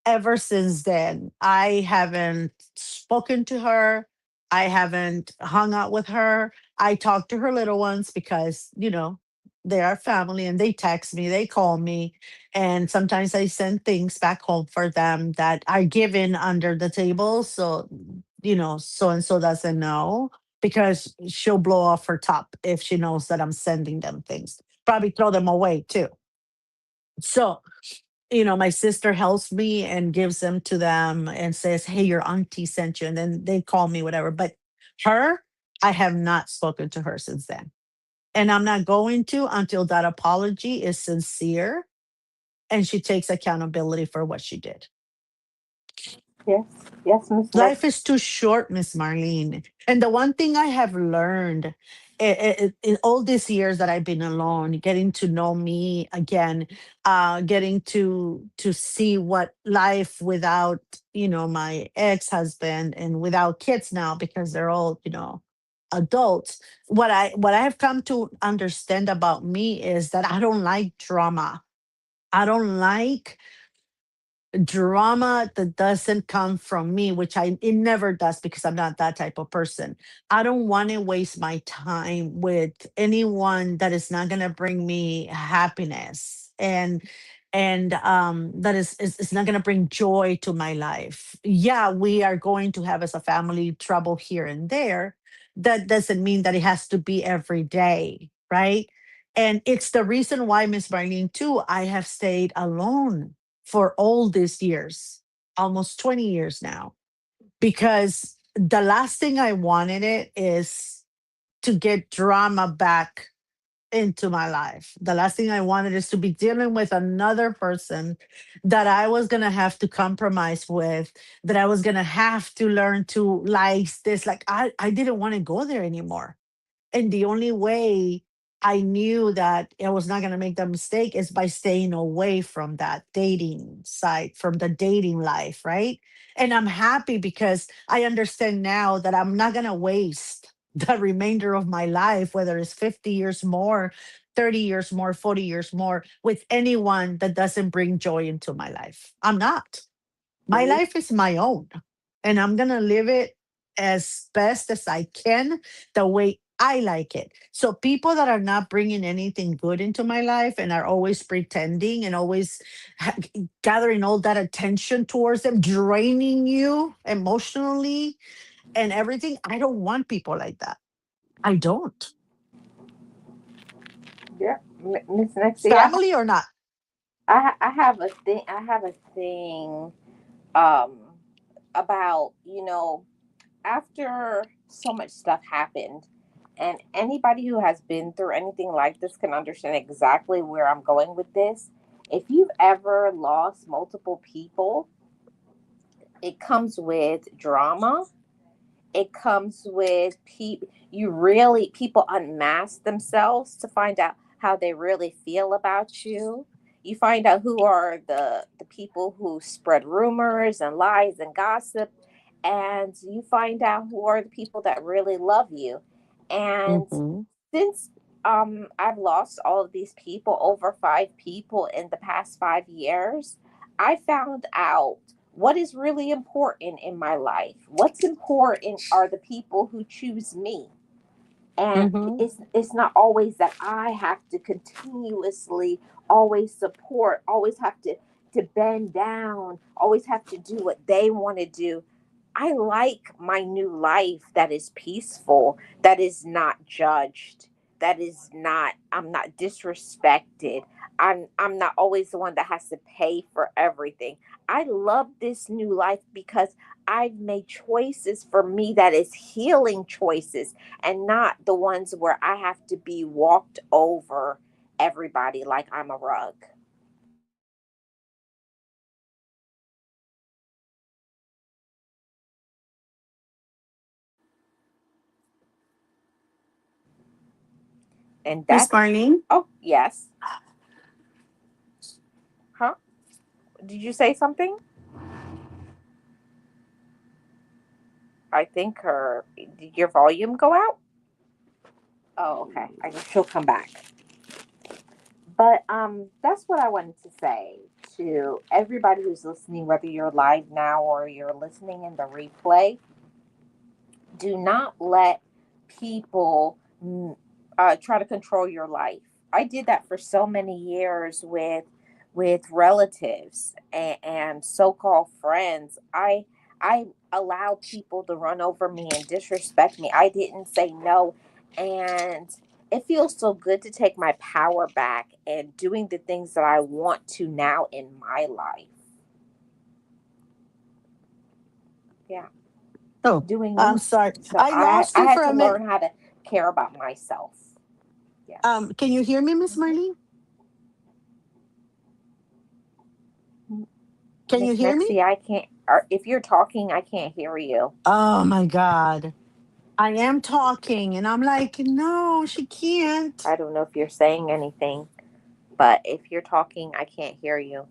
ever since then, I haven't spoken to her. I haven't hung out with her. I talk to her little ones because, they are family, and they text me, they call me. And sometimes I send things back home for them that are given under the table. So, so and so doesn't know, because she'll blow off her top if she knows that I'm sending them things. Probably throw them away too. So, my sister helps me and gives them to them and says, hey, your auntie sent you. And then they call me, whatever. But her, I have not spoken to her since then. And I'm not going to until that apology is sincere and she takes accountability for what she did. Yes. Yes, Miss Red. Life is too short, Miss Marlene. And the one thing I have learned in all these years that I've been alone, getting to know me again, getting to see what life without, my ex-husband, and without kids now, because they're all, adults. What I have come to understand about me is that I don't like drama. I don't like drama that doesn't come from me, which it never does, because I'm not that type of person. I don't want to waste my time with anyone that is not going to bring me happiness, and that is not going to bring joy to my life. Yeah, we are going to have, as a family, trouble here and there. That doesn't mean that it has to be every day, right? And it's the reason why, Miss Marlene, too, I have stayed alone for all these years, almost 20 years now, because the last thing I wanted it is to get drama back into my life. The last thing I wanted is to be dealing with another person that I was going to have to compromise with, that I was going to have to learn to like this. Like, I didn't want to go there anymore. And the only way I knew that I was not going to make that mistake is by staying away from that dating site, from the dating life, right? And I'm happy because I understand now that I'm not going to waste the remainder of my life, whether it's 50 years more, 30 years more, 40 years more, with anyone that doesn't bring joy into my life. I'm not. My Me, life is my own, and I'm going to live it as best as I can, the way I like it. So people that are not bringing anything good into my life and are always pretending and always gathering all that attention towards them, draining you emotionally and everything, I don't want people like that. I don't. yeah, Miss Nexie, Family or not. I have a thing. I have a thing um, about, after so much stuff happened, and anybody who has been through anything like this can understand exactly where I'm going with this. If you've ever lost multiple people, it comes with drama. It comes with people unmask themselves to find out how they really feel about you. You find out who are the people who spread rumors and lies and gossip, and you find out who are the people that really love you. And Mhm. since I've lost all of these people, over 5 people in the past 5 years, I found out what is really important in my life. What's important are the people who choose me. And Mhm. it's not always that I have to continuously always support, always have to bend down, always have to do what they want to do. I like my new life that is peaceful, that is not judged, that is not I'm not disrespected. I'm not always the one that has to pay for everything. I love this new life because I've made choices for me that is healing choices, and not the ones where I have to be walked over everybody like I'm a rug. And Miss that's Marlene? oh yes. Huh? Did you say something? I think her did your volume go out? Oh, okay. I guess she'll come back. But that's what I wanted to say to everybody who's listening, whether you're live now or you're listening in the replay. Do not let people try to control your life. I did that for so many years with relatives and so-called friends. I allowed people to run over me and disrespect me. I didn't say no, and it feels so good to take my power back and doing the things that I want to now in my life. Yeah, Oh, doing I'm me. sorry. So I I lost I you had for to a minute. learn how to care about myself. Yes. Can you hear me, Miss Marlene? Can you Miss hear me? Nexie, I can't. Or if you're talking, I can't hear you. Oh my God. I am talking and I'm like, no, she can't. I don't know if you're saying anything, but if you're talking, I can't hear you.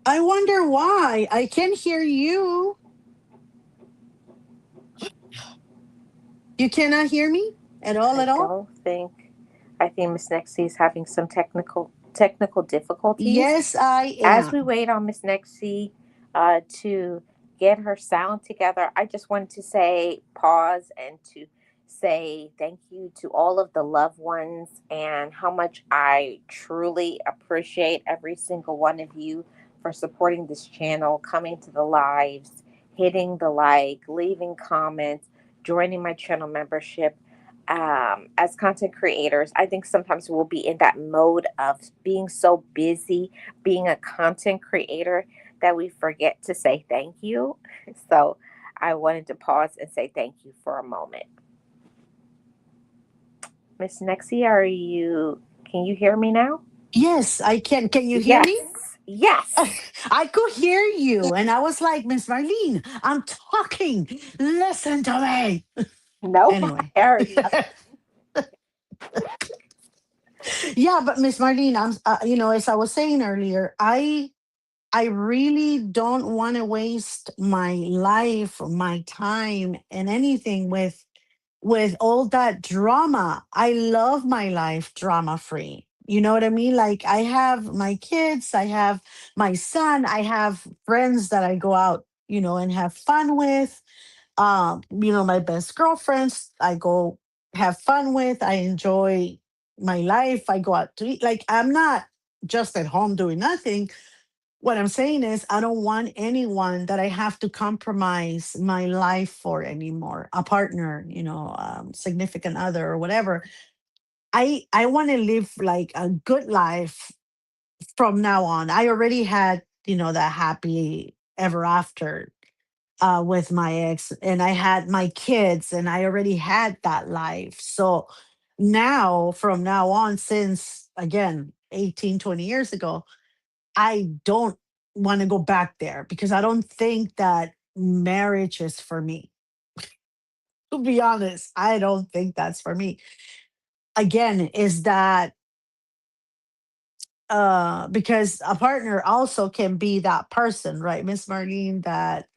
I wonder why. I can hear you. You cannot hear me at all, I at all? don't think. I think Miss Nexie is having some technical difficulties. Yes, I As we am. wait on Miss Nexie to get her sound together, I just wanted to say pause and to say thank you to all of the loved ones and how much I truly appreciate every single one of you for supporting this channel, coming to the lives, hitting the like, leaving comments, joining my channel membership. As content creators, I think sometimes we'll be in that mode of being so busy being a content creator that we forget to say thank you. So I wanted to pause and say thank you for a moment. Miss Nexie, can you hear me now? Yes, I can. Can you hear Yes. me? Yes. I could hear you. And I was like, Miss Marlene, I'm talking. Listen to me. Nope. Anyway. I heard nothing. Yeah, but Miss Marlene, as I was saying earlier, I really don't want to waste my life, my time, and anything with all that drama. I love my life drama free. You know what I mean? Like I have my kids, I have my son, I have friends that I go out, and have fun with. My best girlfriends, I go have fun with. I enjoy my life. I go out to eat. Like I'm not just at home doing nothing. What I'm saying is, I don't want anyone that I have to compromise my life for anymore. A partner, significant other or whatever. I want to live like a good life from now on. I already had, that happy ever after with my ex, and I had my kids, and I already had that life. So now, from now on, since again 18, 20 years ago, I don't want to go back there because I don't think that marriage is for me. To be honest, I don't think that's for me. Again, is that because a partner also can be that person, right, Miss Marlene, that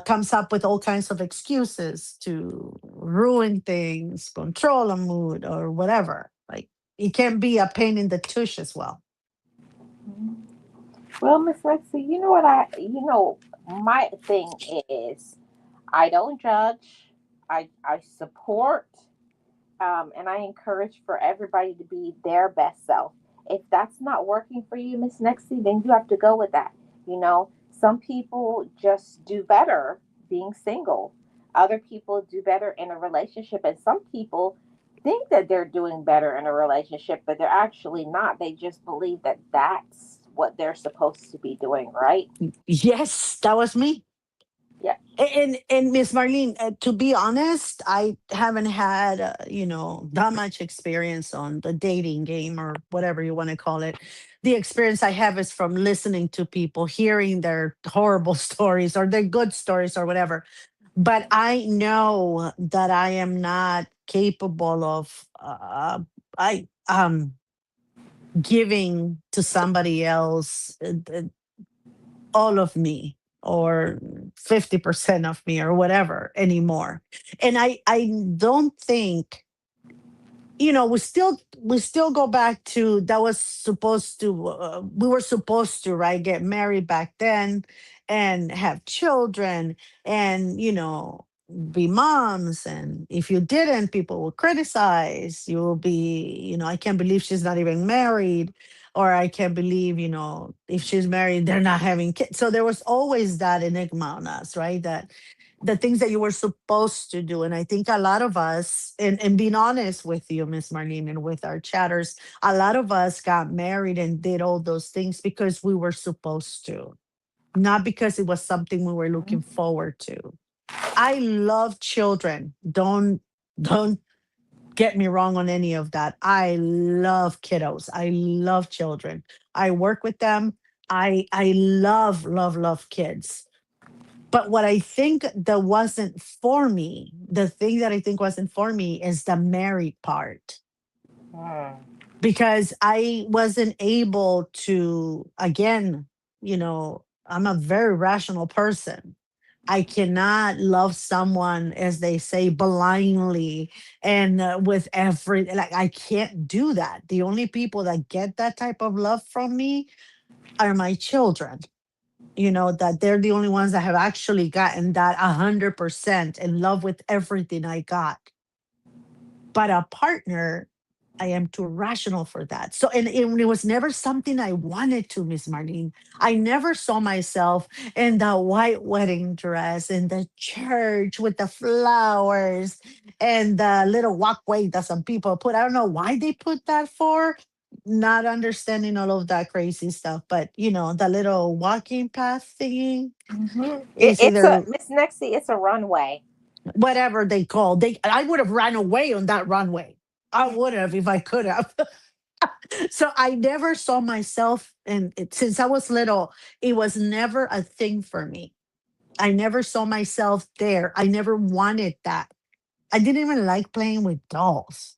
comes up with all kinds of excuses to ruin things, control a mood, or whatever. Like it can be a pain in the tush as well. Mhm. Well, Miss Lexi, my thing is I don't judge. I support, and I encourage for everybody to be their best self. If that's not working for you, Miss Nexie, then you have to go with that. Some people just do better being single. Other people do better in a relationship, and some people think that they're doing better in a relationship, but they're actually not. They just believe that that's what they're supposed to be doing, right? Yes, that was me. Yeah. And Miss Marlene, to be honest, I haven't had that much experience on the dating game or whatever you want to call it. The experience I have is from listening to people, hearing their horrible stories or their good stories or whatever. But I know that I am not capable of I giving to somebody else all of me or 50% of me or whatever anymore. And I don't think, we still go back to that was supposed to we were supposed to, right, get married back then and have children and be moms, and if you didn't, people will criticize. You will be, I can't believe she's not even married, or I can't believe, if she's married they're not having kids. So there was always that enigma on us, right, that the things that you were supposed to do. And I think a lot of us, and being honest with you, Miss Marlene, and with our chatters, a lot of us got married and did all those things because we were supposed to, not because it was something we were looking forward to. I love children. Don't get me wrong on any of that. I love kiddos. I love children. I work with them. I love kids. But what I think that wasn't for me, the thing that I think wasn't for me is the married part, Hmm. because I wasn't able to, again, I'm a very rational person. I cannot love someone, as they say, blindly and with every, like, I can't do that. The only people that get that type of love from me are my children, that they're the only ones that have actually gotten that 100% in love with everything I got. But a partner, I am too rational for that. So, and it was never something I wanted to, Miss Marlene. I never saw myself in the white wedding dress in the church with the flowers and the little walkway that some people put. I don't know why they put that for, not understanding all of that crazy stuff. But, the little walking path thingy is It's a either Miss Nexie. It's a runway. whatever they call. I would have ran away on that runway. I would have if I could have. So I never saw myself, and since I was little, it was never a thing for me. I never saw myself there. I never wanted that. I didn't even like playing with dolls.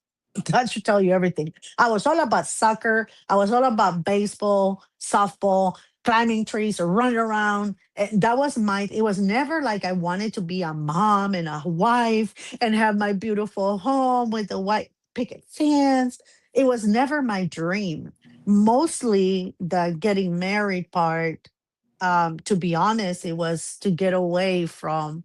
That should tell you everything. I was all about soccer. I was all about baseball, softball, climbing trees, or running around. And that was my, it was never like I wanted to be a mom and a wife and have my beautiful home with the white picket fence. It was never my dream. Mostly the getting married part, to be honest, it was to get away from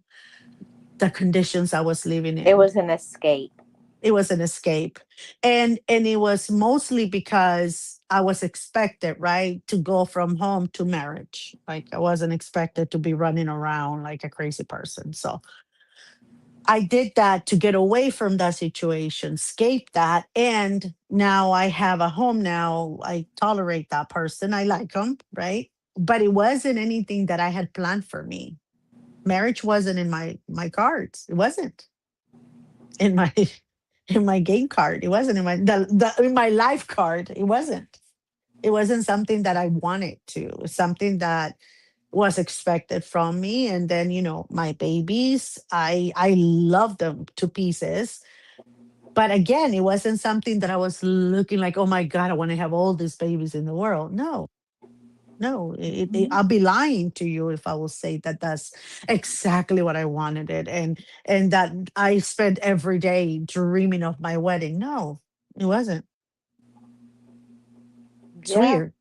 the conditions I was living It in. was an escape. It was an escape, and it was mostly because I was expected, right, to go from home to marriage. Like I wasn't expected to be running around like a crazy person. So I did that to get away from that situation, escape that, and now I have a home. Now I tolerate that person, I like him, right, but it wasn't anything that I had planned for me. Marriage wasn't in my cards. It wasn't in my in my game card. It wasn't in in my life card. It wasn't. It wasn't something that I wanted to. It was something that was expected from me. And then, my babies, I love them to pieces. But again, it wasn't something that I was looking like, oh my God, I want to have all these babies in the world. No, no, I'll be lying to you if I will say that that's exactly what I wanted it, and that I spent every day dreaming of my wedding. No, it wasn't. It's Yeah. weird.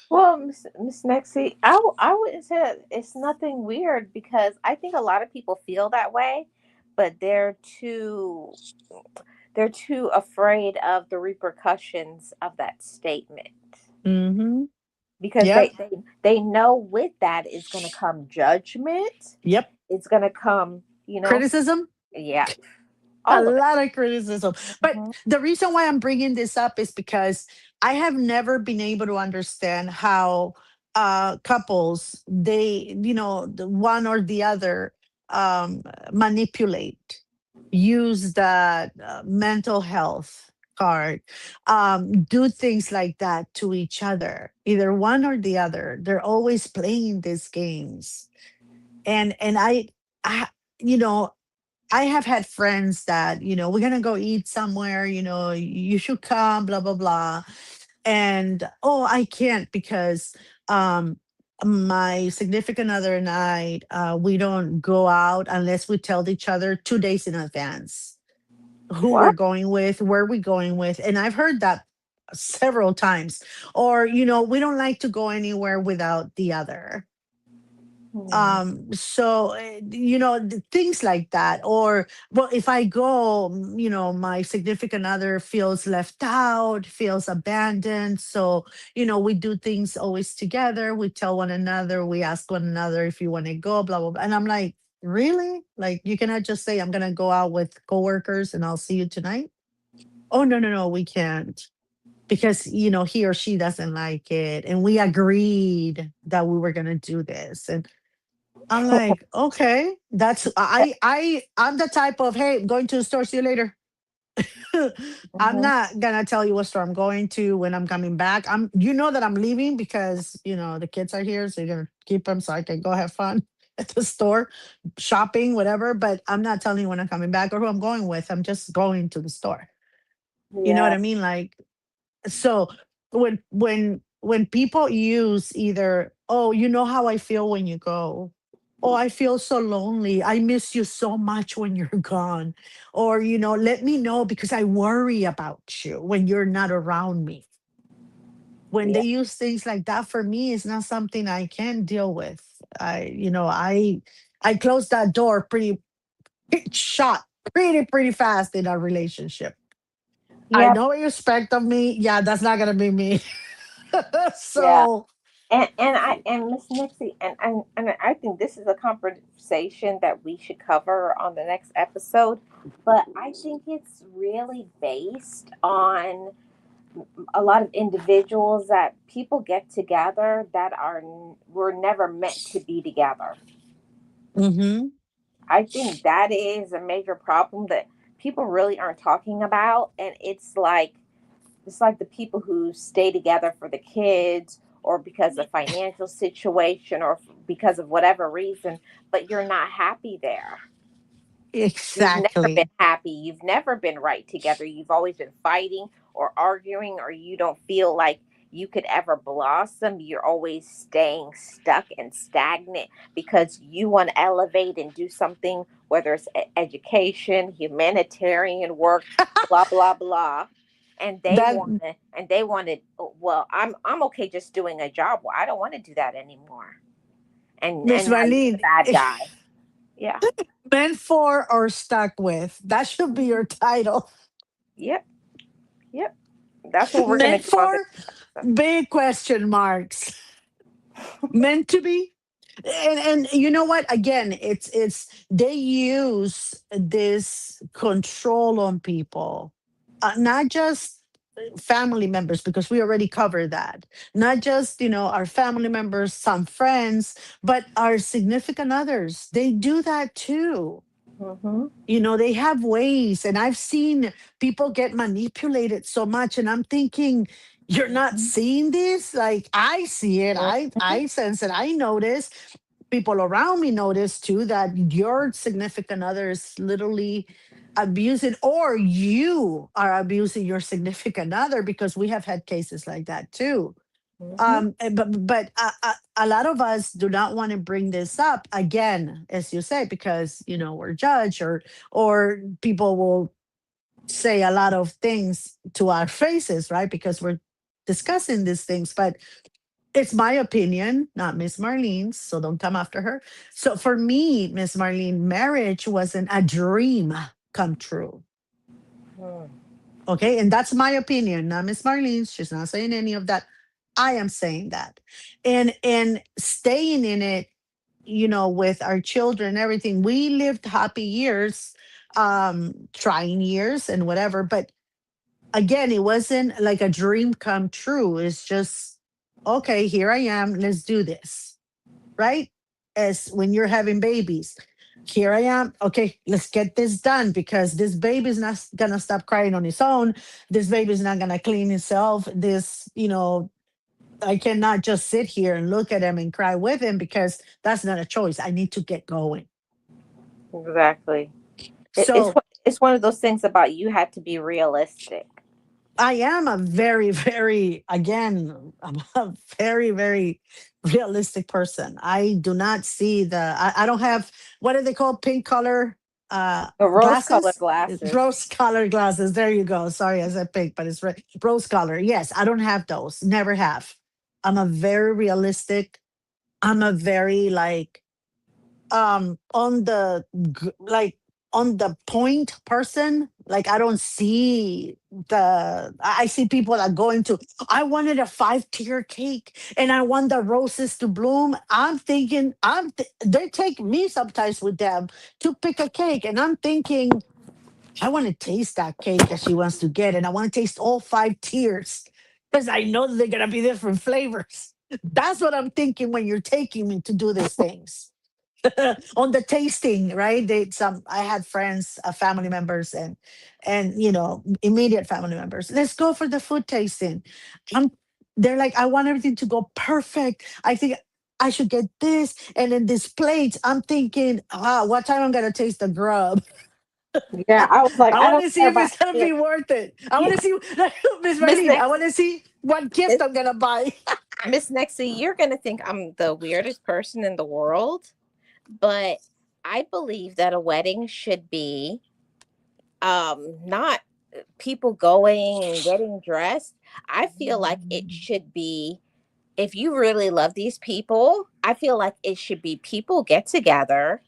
Well, Miss Nexie, I wouldn't say that it's nothing weird because I think a lot of people feel that way, but they're too afraid of the repercussions of that statement Mm-hmm. because they Yep. they, they know with that is going to come judgment. Yep. It's going to come, Criticism. yeah, A all of it. lot of criticism. But Hmm. the reason why I'm bringing this up is because I have never been able to understand how couples, they, the one or the other, um, manipulate, use the mental health card, do things like that to each other, either one or the other. They're always playing these games. And I, you know, I have had friends that, we're going to go eat somewhere, you should come, blah, blah, blah. And, oh, I can't because um, my significant other and I, we don't go out unless we tell each other 2 days in advance who we're What? going with, where we're going with. And I've heard that several times. Or, we don't like to go anywhere without the other. Hmm. So things like that. Or, well, if I go, my significant other feels left out, feels abandoned. So we do things always together. We tell one another, we ask one another if you want to go, blah blah blah. And I'm like, really? Like, you cannot just say I'm gonna go out with coworkers and I'll see you tonight? Oh, no, no, no, we can't, because he or she doesn't like it, and we agreed that we were going to do this. And I'm like, okay, that's I'm the type of, hey, I'm going to the store, see you later. I'm Hmm. not gonna tell you what store I'm going to, when I'm coming back. That I'm leaving because the kids are here, so you're gonna keep them so I can go have fun at the store, shopping, whatever. But I'm not telling you when I'm coming back or who I'm going with. I'm just going to the store. You know what Yeah. I mean? Like, so when people use either, oh, you know how I feel when you go, oh, I feel so lonely, I miss you so much when you're gone, or let me know because I worry about you when you're not around me. When Yeah. they use things like that, for me, it's not something I can deal with. I close that door pretty shut, pretty fast in our relationship. I Yeah. know what you expect of me. Yeah, that's not gonna be me. Yeah. So, And Miss Nixie, and I think this is a conversation that we should cover on the next episode. But I think it's really based on a lot of individuals that people get together that were never meant to be together. hmm I think that is a major problem that people really aren't talking about, and it's like the people who stay together for the kids or because of financial situation or because of whatever reason, but you're not happy there. You've never been Exactly. happy. You've never been right together. You've always been fighting or arguing, or you don't feel like you could ever blossom. You're always staying stuck and stagnant because you want to elevate and do something, whether it's education, humanitarian work, blah blah blah. And they That want to, and they wanted. Well, I'm okay just doing a job. Well, I don't want to do that anymore. Miss And now you're the Marlene, bad guy. Yeah. meant for or stuck with. That should be your title. Yep. Yep. That's what we're gonna Meant do on this for episode. big question marks. Meant to be. And you know what? Again, it's they use this control on people, not just family members, because we already covered that. Not just our family members, some friends, but our significant others. They do that too. Mm-hmm. They have ways, and I've seen people get manipulated so much, and I'm thinking, you're not seeing this? Like, I see it, Mm-hmm. I sense it, I notice. People around me notice too that your significant other is literally abusing, or you are abusing your significant other, because we have had cases like that too. Mm-hmm. But a lot of us do not want to bring this up again, as you say, because we're judged, or people will say a lot of things to our faces, right? Because we're discussing these things. But it's my opinion, not Miss Marlene's, so don't come after her. So for me, Miss Marlene, marriage wasn't a dream come true. Okay. And that's my opinion, not Miss Marlene's. She's not saying any of that. I am saying that. And staying in it, with our children and everything. We lived happy years, trying years and whatever. But again, it wasn't like a dream come true. It's just, okay, here I am. Let's do this. Right? As when you're having babies. Here I am. Okay, let's get this done, because this baby's not gonna stop crying on its own. This baby's not gonna clean itself. I cannot just sit here and look at him and cry with him, because that's not a choice. I need to get going. Exactly. So It's one of those things about you had to be realistic. I am a very, very, again, I'm a very, very realistic person. I do not see I don't have, what are they called? Pink color The rose-colored glasses? glasses. Rose color glasses. There you go. Sorry, I said pink, but it's rose color. Yes, I don't have those. Never have. I'm a very realistic, I'm a very like, on the like, on the point person. Like, I don't see I see people that go into, I wanted a 5-tier cake and I want the roses to bloom. I'm thinking, they take me sometimes with them to pick a cake, and I'm thinking, I want to taste that cake that she wants to get, and I want to taste all 5 tiers, because I know that they're gonna be different flavors. That's what I'm thinking when you're taking me to do these things. On the tasting, right? I had friends, family members, and immediate family members. Let's go for the food tasting. I'm, they're like, I want everything to go perfect. I think I should get this, and then this plate. I'm thinking, what time I'm gonna taste the grub? Yeah, I was like, I I want don't to see care if about it's gonna you. be worth it. I want Yeah. to see, Miss Miss Marlene. I Nixie, want to see what gift Miss, I'm gonna buy. Miss Nixie, you're gonna think I'm the weirdest person in the world, but I believe that a wedding should be not people going and getting dressed. I feel like it should be, if you really love these people, I feel like it should be people get together,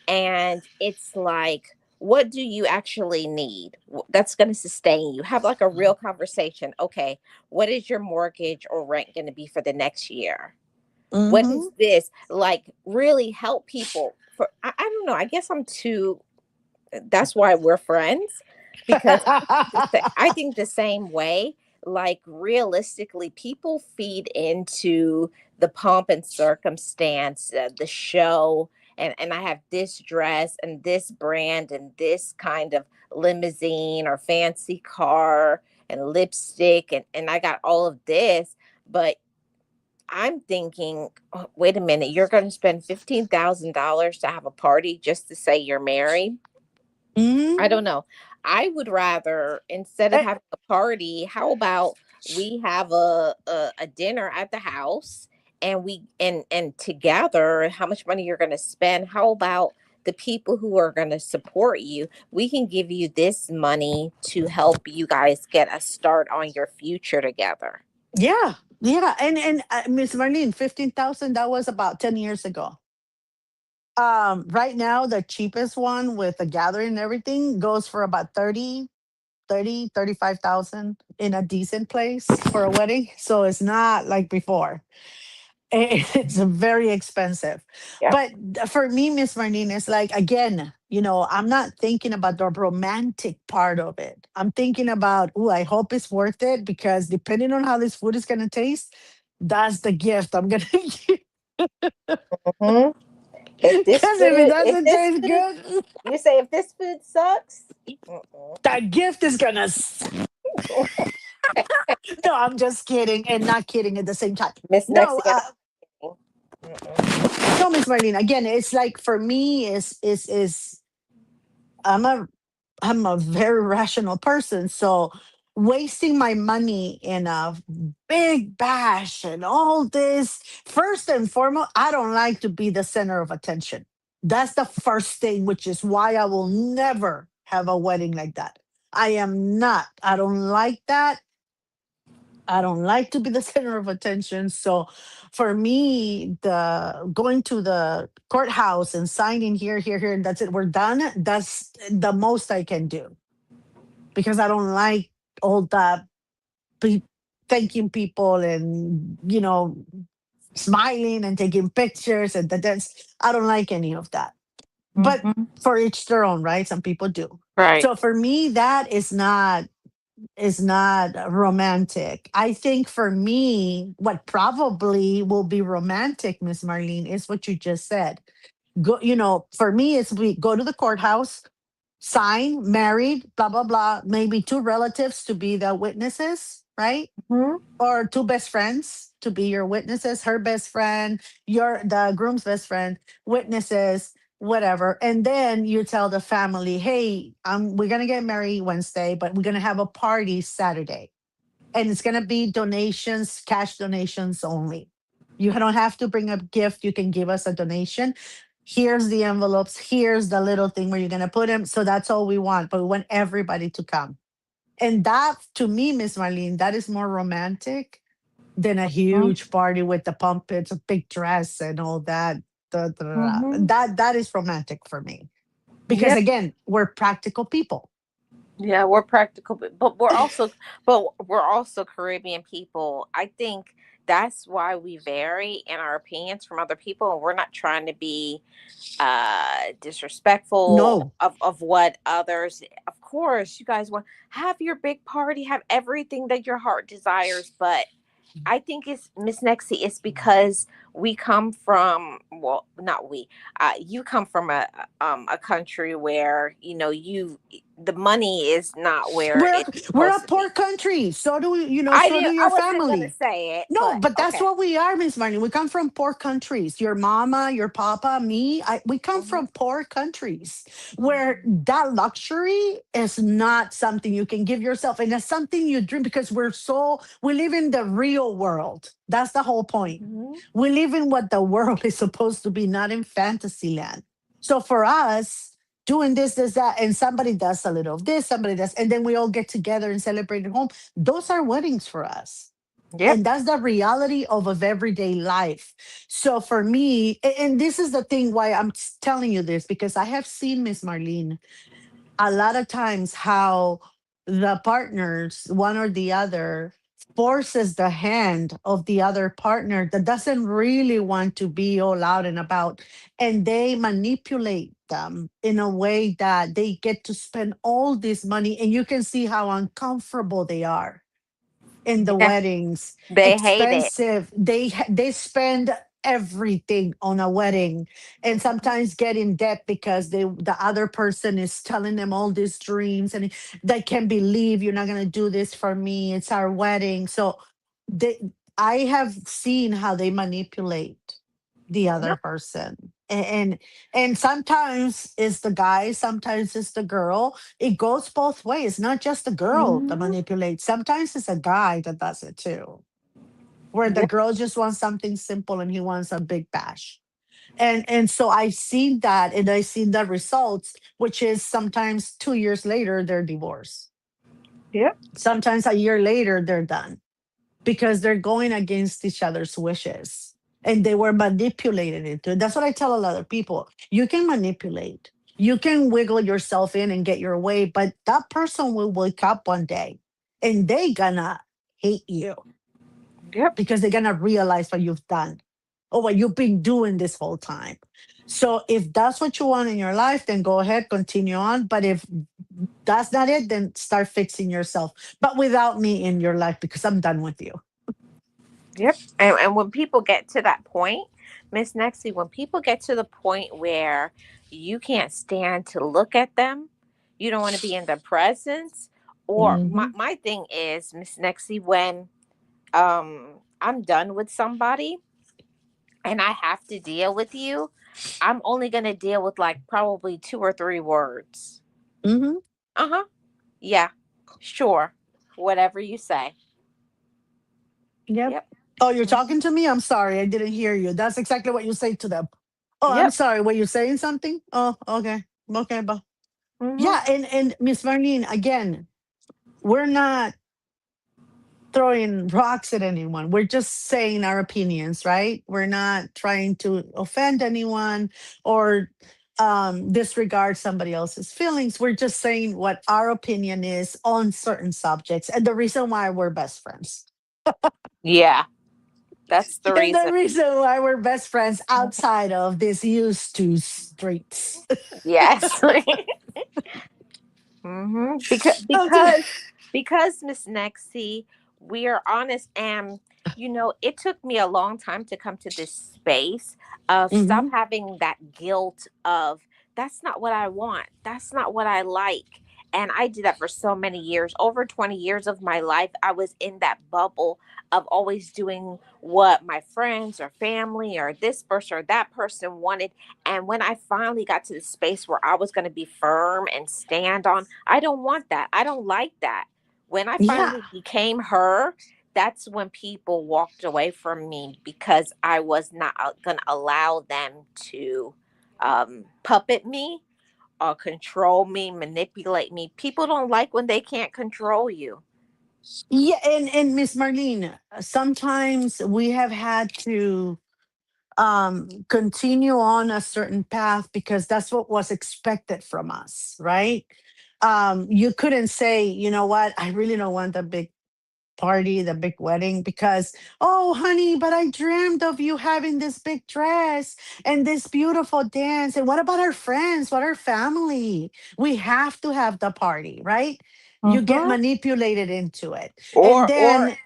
and it's like, what do you actually need that's going to sustain you? Have like a real conversation. Okay, what is your mortgage or rent going to be for the next year? What Hmm. is this? Like, really help people. For I don't know. I guess I'm too. That's why we're friends, because I think the same way. Like, realistically, people feed into the pomp and circumstance, the show, and I have this dress and this brand and this kind of limousine or fancy car and lipstick, and I got all of this, but I'm thinking, "Oh, wait a minute, you're going to spend $15,000 to have a party just to say you're married?" Mhm. I don't know. I would rather, instead of Eh, having a party, how about we have a dinner at the house, and we and together, how much money you're going to spend? How about the people who are going to support you? We can give you this money to help you guys get a start on your future together. yeah, yeah, and Miss Marlene, 15,000. That was about 10 years ago. Right now, the cheapest one with the gathering and everything goes for about 35,000 in a decent place for a wedding. So it's not like before. It's very expensive. Yep. But for me, Miss Marlene, it's like, again, I'm not thinking about the romantic part of it. I'm thinking about, oh, I hope it's worth it, because depending on how this food is going to taste, that's the gift I'm going to give. Hmm. If this Because if it food, if doesn't this taste food, good, you say if this food sucks. Mm-mm. that gift is going to. No, I'm just kidding and not kidding at the same time. Miss No, Mexican. Mm-mm. no, Miss Marlene. Again, it's like, for me, is I'm a I'm a very rational person. So wasting my money in a big bash and all this, first and foremost, I don't like to be the center of attention. That's the first thing, which is why I will never have a wedding like that. I am not. I don't like that. I don't like to be the center of attention. So for me, the going to the courthouse and signing here, here, here, and that's it, we're done. That's the most I can do, because I don't like all that pe- thanking people and smiling and taking pictures and that's, I don't like any of that. But Mm-hmm. for each their own, right? Some people do. Right. So for me, that is not romantic. I think for me, what probably will be romantic, Miss Marlene, is what you just said. Go, for me, it's we go to the courthouse, sign, married, blah blah blah. Maybe two relatives to be the witnesses, right? Hmm. Or two best friends to be your witnesses. Her best friend, the groom's best friend, witnesses, whatever. And then you tell the family, hey, we're gonna get married Wednesday, but we're gonna have a party Saturday, and it's gonna be donations, cash donations only. You don't have to bring a gift. You can give us a donation. Here's the envelopes. Here's the little thing where you're gonna put them. So that's all we want. But we want everybody to come. And that, to me, Miss Marlene, that is more romantic than a huge party with the pumpets, a big dress, and all that. Hmm. That is romantic for me, because Yep. again, we're practical people. Yeah, we're practical, but we're also Caribbean people. I think that's why we vary in our opinions from other people, and we're not trying to be disrespectful No, of what others. Of course, you guys want have your big party, have everything that your heart desires, but I think it's Miss Nexie. It's because we come from, well, not we. You come from a country where you the money is not where we're it's we're a supposed to poor be. country. So do I so did. do I your wasn't gonna family. say it, No, but but that's okay. what we are, Miss Martin. We come from poor countries. Your mama, your papa, me. We come Mhm. from poor countries where that luxury is not something you can give yourself, and it's something you dream, because we live in the real world. That's the whole point. Mhm. We live in what the world is supposed to be, not in fantasy land. So for us, doing this, that, and somebody does a little of this, somebody does, and then we all get together and celebrate at home. Those are weddings for us, Yep. and that's the reality of everyday life. So for me, and this is the thing why I'm telling you this, because I have seen, Miss Marlene, a lot of times how the partners, one or the other, forces the hand of the other partner that doesn't really want to be all out and about, and they manipulate them in a way that they get to spend all this money, and you can see how uncomfortable they are in the Yeah. weddings. They hate it. Expensive. They spend everything on a wedding, and Mhm. sometimes get in debt because the other person is telling them all these dreams, and they can't believe you're not going to do this for me, it's our wedding. So they I have seen how they manipulate the other Yep. person. And sometimes it's the guy, sometimes it's the girl. It goes both ways, not just the girl that Mhm. manipulates. Sometimes it's a guy that does it too, where the Yep. girl just wants something simple and he wants a big bash. And so I've seen that, and I've seen the results, which is sometimes 2 years later they're divorced. Yep. Sometimes a year later they're done because they're going against each other's wishes and they were manipulated into it. That's what I tell a lot of people. You can manipulate, you can wiggle yourself in and get your way, but that person will wake up one day and they gonna hate you Yep. because they're gonna realize what you've done or what you've been doing this whole time. So if that's what you want in your life, then go ahead, continue on. But if that's not it, then start fixing yourself. But without me in your life, because I'm done with you. Yep. And when people get to that point, Miss Nexie, when people get to the point where you can't stand to look at them, you don't want to be in their presence. Or Hmm. my thing is, Miss Nexie, when I'm done with somebody and I have to deal with you, I'm only gonna deal with like probably 2 or 3 words. Hmm. Uh-huh. Yeah. Sure. Whatever you say. Yep. Yep. Oh, you're Mhm. talking to me? I'm sorry. I didn't hear you. That's exactly what you say to them. Oh, I'm Yep. sorry. Were you saying something? Oh, okay. Okay. But Mhm. yeah. And Miss Marlene, again, we're not throwing rocks at anyone. We're just saying our opinions, right? We're not trying to offend anyone or disregard somebody else's feelings. We're just saying what our opinion is on certain subjects and the reason why we're best friends. Yeah. That's the And the reason. reason why we're best friends outside of these used to streets. Yes. Because Okay. because Miss Nexie, we are honest, and it took me a long time to come to this space of stop Hmm. having that guilt of that's not what I want. That's not what I like. And I did that for so many years. Over 20 years of my life, I was in that bubble of always doing what my friends or family or this person or that person wanted. And when I finally got to the space where I was going to be firm and stand on, I don't want that. I don't like that. When I Yeah. finally became her, that's when people walked away from me because I was not going to allow them to puppet me or control me, manipulate me. People don't like when they can't control you. Yeah. And Miss Marlene, sometimes we have had to continue on a certain path because that's what was expected from us, right? You couldn't say, you know what, I really don't want the big party, the big wedding, because, oh, honey, but I dreamed of you having this big dress and this beautiful dance. And what about our friends? What our family? We have to have the party, right? You get Mm-hmm. manipulated into it. And Or or then,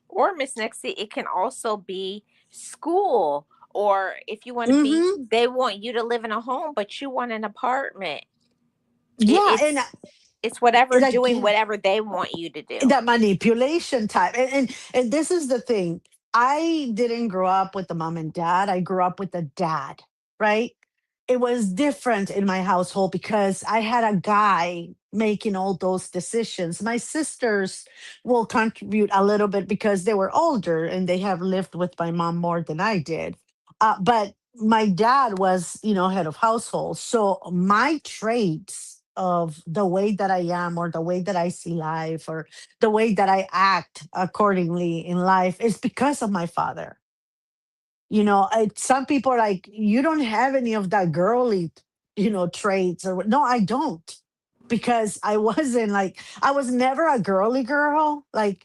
or Miss Nixie, it can also be school. Or if you want to be, mhm, they want you to live in a home, but you want an apartment. It, yeah, and it's whatever doing again, whatever they want you to do. that manipulation type, and this is the thing. I didn't grow up with the mom and dad. I grew up with the dad, right? It was different in my household because I had a guy making all those decisions. My sisters will contribute a little bit because they were older and they have lived with my mom more than I did. But my dad was, head of household. So my traits of the way that I am or the way that I see life or the way that I act accordingly in life is because of my father. Some people are like, you don't have any of that girly, traits or no, I don't. Because I wasn't like, I was never a girly girl, like,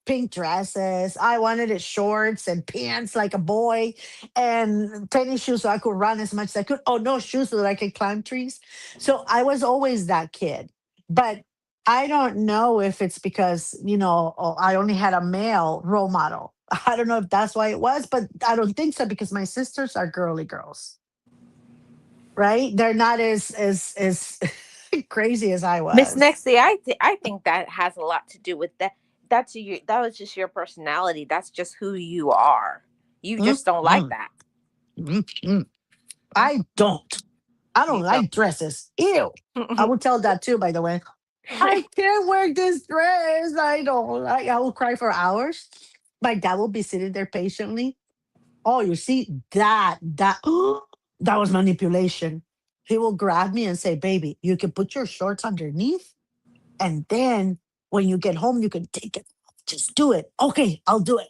pink dresses. I wanted it shorts and pants like a boy and tennis shoes so I could run as much as I could. Oh, no shoes so that I could climb trees. So I was always that kid. But I don't know if it's because, I only had a male role model. I don't know if that's why it was, but I don't think so because my sisters are girly girls, right? They're not as crazy as I Miss was. Nexie, I think that has a lot to do with that. That was just your personality. That's just who you are. You just don't like Mhm. that. Mm. I don't. I don't You don't. like dresses. Ew. I would tell that too, by the way. I can't wear this dress. I don't like. I will cry for hours. My dad will be sitting there patiently. Oh, you see that that was manipulation. He will grab me and say, "Baby, you can put your shorts underneath, and then when you get home, you can take it off. Just do it." Okay, I'll do it.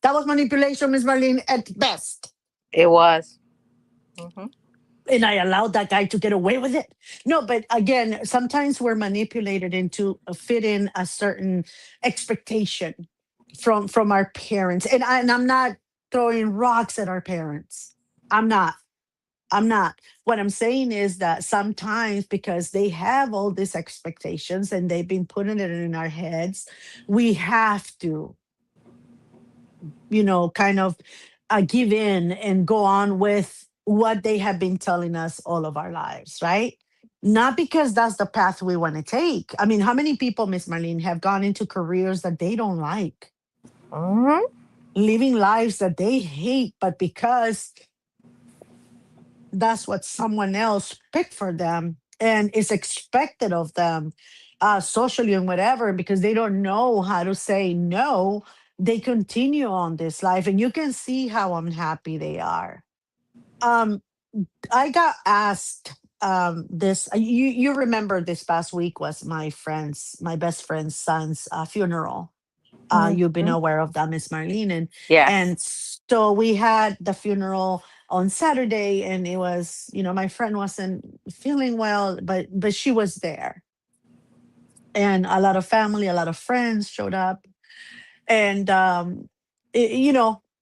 That was manipulation, Miss Marlene, at best. It was. Hmm. And I allowed that guy to get away with it. No, but again, sometimes we're manipulated into fit in a certain expectation from our parents. And I'm not throwing rocks at our parents. I'm not. I'm not. What I'm saying is that sometimes because they have all these expectations and they've been putting it in our heads, we have to, kind of give in and go on with what they have been telling us all of our lives, right? Not because that's the path we want to take. I mean, how many people, Miss Marlene, have gone into careers that they don't like, Hmm. living lives that they hate, but because that's what someone else picked for them and is expected of them, socially and whatever, because they don't know how to say no, they continue on this life and you can see how unhappy they are. um I got asked this you remember this past week was my best friend's son's funeral. You've been Hmm. aware of that, Miss Marlene, Yes. and so we had the funeral on Saturday, and it was, my friend wasn't feeling well, but she was there, and a lot of family, a lot of friends showed up, and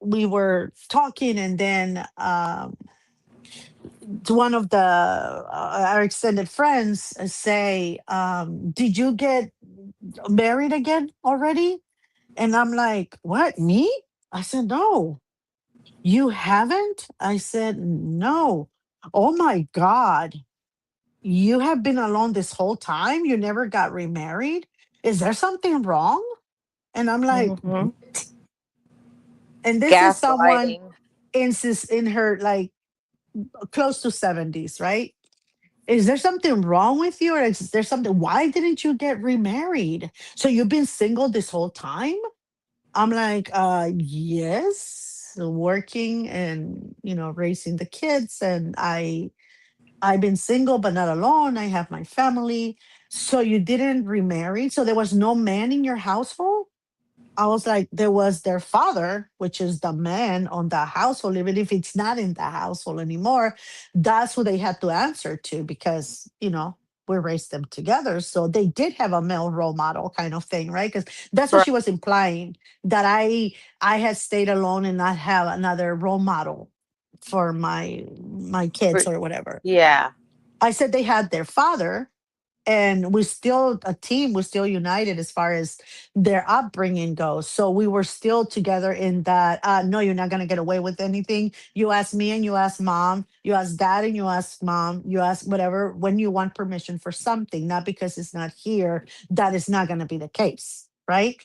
we were talking, and then one of our extended friends say, "Did you get married again already?" And I'm like, "What, me?" I said, "No, you haven't?" I said, "No." "Oh my God, you have been alone this whole time? You never got remarried? Is there something wrong?" And I'm like, Hmm. and this is someone Gaslighting. in her like close to 70s, right? Is there something wrong with you? Or is there something? Why didn't you get remarried? So you've been single this whole time? I'm like, yes, working and raising the kids, and I've been single but not alone. I have my family. So you didn't remarry? So there was no man in your household? I was like, there was their father, which is the man on the household, even if it's not in the household anymore. That's who they had to answer to because, we raised them together. So they did have a male role model kind of thing, right? Because that's what Right. she was implying, that I had stayed alone and not have another role model for my kids or whatever. Yeah. I said they had their father, and we're still a team, we're still united as far as their upbringing goes, so we were still together in that. No, you're not going to get away with anything. You ask me and you ask mom, you ask dad and you ask mom, you ask whatever when you want permission for something, not because it's not here. That is not going to be the case, right?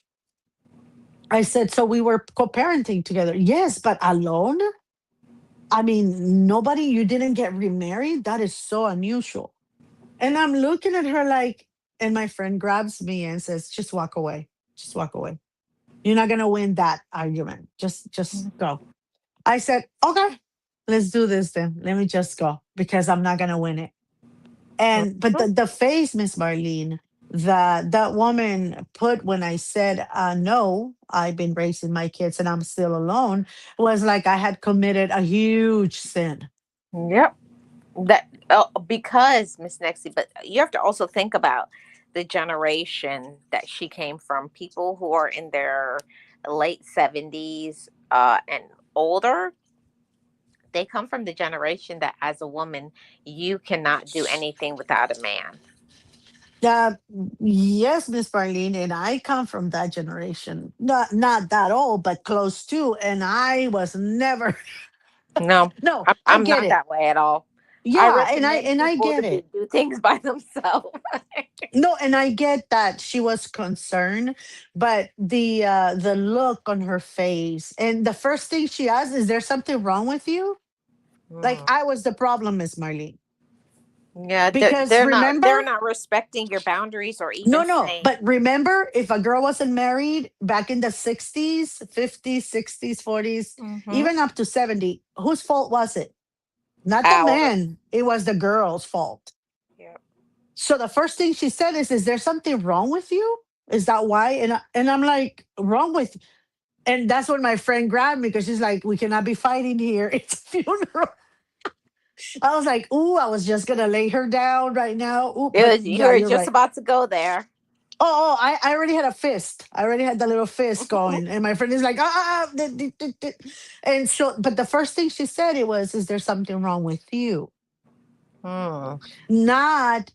I said, so we were co-parenting together, yes, but alone. I mean, nobody, you didn't get remarried? That is so unusual. And I'm looking at her like, and my friend grabs me and says, just walk away. Just walk away. You're not gonna win that argument. Just go. I said, okay, let's do this then. Let me just go because I'm not gonna win it. And but Mhm. the face, Miss Marlene, that woman put when I said, no, I've been raising my kids and I'm still alone, was like I had committed a huge sin. Yep. That because Miss Nexie, but you have to also think about the generation that she came from. People who are in their late 70s and older, they come from the generation that as a woman you cannot do anything without a man. Uh, yes, Miss Marlene, and I come from that generation. Not that old, but close to. And I was never. No, No, I I'm get not it. that way at all. I Yeah, and I recommend and I people to get it. do things by themselves. No, and I get that she was concerned, but the look on her face, and the first thing she asked, "Is there something wrong with you?" Like Mm. I was the problem, Miss Marlene. Yeah, Because they're remember, not respecting your boundaries or no, even no, saying. but remember, if a girl wasn't married back in the 60s, 50s, 60s, 40s, Mm-hmm. even up to 70, whose fault was it? Not the Ours. man, it was the girl's fault. Yeah. So the first thing she said is there something wrong with you? Is that why? And I'm like, wrong with, and that's when my friend grabbed me because she's like, we cannot be fighting here. It's a funeral. I was like, ooh, I was just gonna lay her down right now. Ooh, It but was, you yeah, were you're just right. about to go there. I already had a fist. I already had the little fist going. And my friend is like, and so, but the first thing she said it was, is there something wrong with you? Hmm. Not,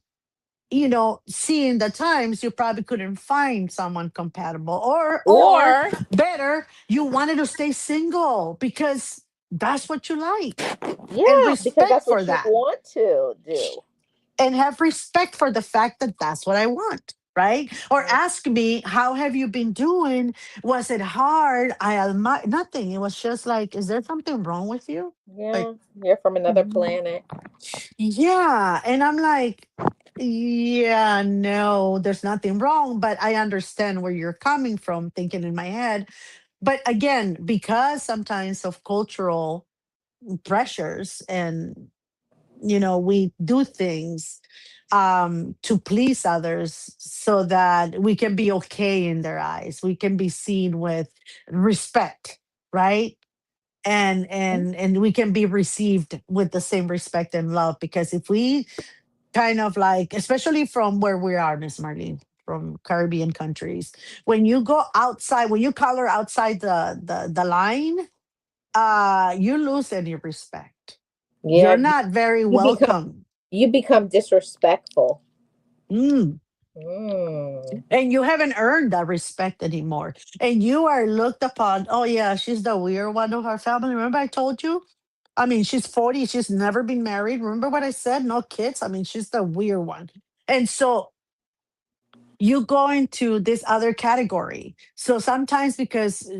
seeing the times you probably couldn't find someone compatible, or Or better, you wanted to stay single because that's what you like, and yeah, because respect that's for what you that, want to do. and have respect for the fact that that's what I want, right? Or ask me, how have you been doing? Was it hard? I admire nothing. It was just like, is there something wrong with you? Like, Yeah, you're from another planet. yeah. And I'm like, yeah, no, there's nothing wrong, but I understand where you're coming from, thinking in my head. But again, because sometimes of cultural pressures, and we do things to please others so that we can be okay in their eyes, we can be seen with respect, right? And we can be received with the same respect and love, because if we kind of like, especially from where we are, Miss Marlene, from Caribbean countries, when you go outside, when you color outside the line, you lose any respect. Yeah, You're not very you become welcome. you become disrespectful. Mm. Mm. And you haven't earned that respect anymore. And you are looked upon, oh yeah, she's the weird one of our family. Remember I told you? I mean, she's 40, she's never been married. Remember what I said? No kids. I mean, she's the weird one. And so you go into this other category. So sometimes because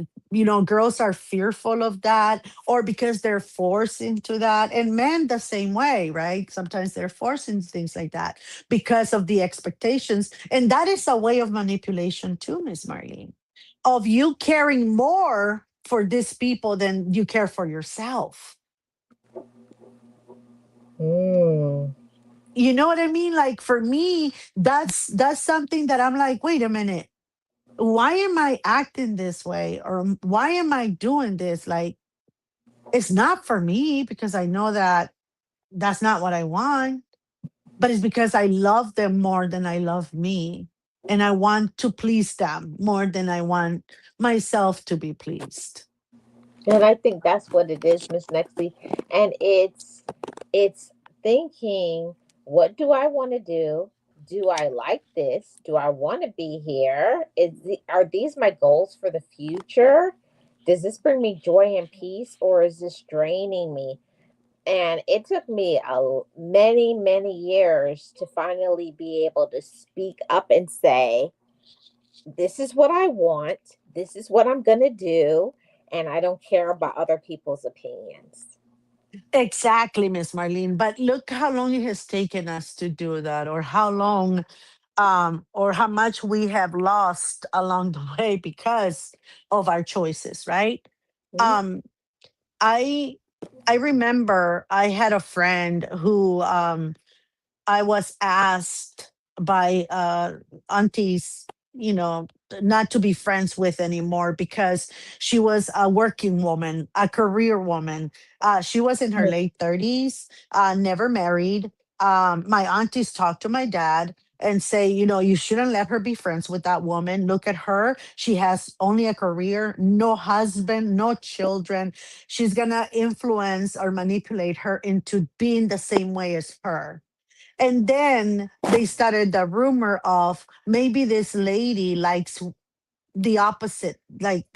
girls are fearful of that, or because they're forced into that, and men the same way, right? Sometimes they're forced into things like that because of the expectations, and that is a way of manipulation too, Miss Marlene, of you caring more for these people than you care for yourself. Mm. You know what I mean? Like for me, that's something that I'm like, wait a minute, why am I acting this way? Or why am I doing this? Like, it's not for me, because I know that that's not what I want, but it's because I love them more than I love me. And I want to please them more than I want myself to be pleased. And I think that's what it is, Miss Nexty. And it's thinking, what do I want to do? Do I like this? Do I want to be here? Are these my goals for the future? Does this bring me joy and peace, or is this draining me? And it took me many, many years to finally be able to speak up and say, this is what I want. This is what I'm going to do. And I don't care about other people's opinions. Exactly, Miss Marlene. But look how long it has taken us to do that, or how long, or how much we have lost along the way because of our choices, right? Mhm. Um, I I remember I had a friend who, I was asked by aunties, not to be friends with anymore because she was a working woman, a career woman. She was in her late 30s, never married. My aunties talked to my dad and say, you shouldn't let her be friends with that woman. Look at her. She has only a career, no husband, no children. She's going to influence or manipulate her into being the same way as her. And then they started the rumor of maybe this lady likes the opposite, like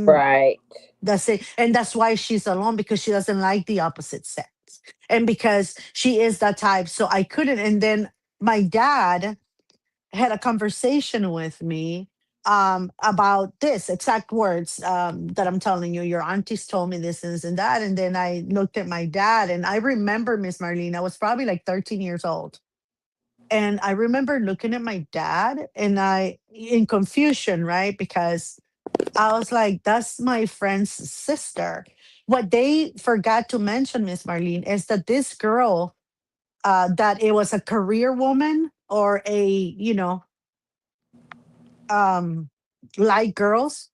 Right. the same, and that's why she's alone, because she doesn't like the opposite sex, and because she is that type. So I couldn't. And then my dad had a conversation with me, about this exact words that I'm telling you. Your aunties told me this and that. And then I looked at my dad, and I remember, Miss Marlene, I was probably like 13 years old. And I remember looking at my dad, and in confusion, right? Because I was like, that's my friend's sister. What they forgot to mention, Miss Marlene, is that this girl, that it was a career woman or a, um, like girls,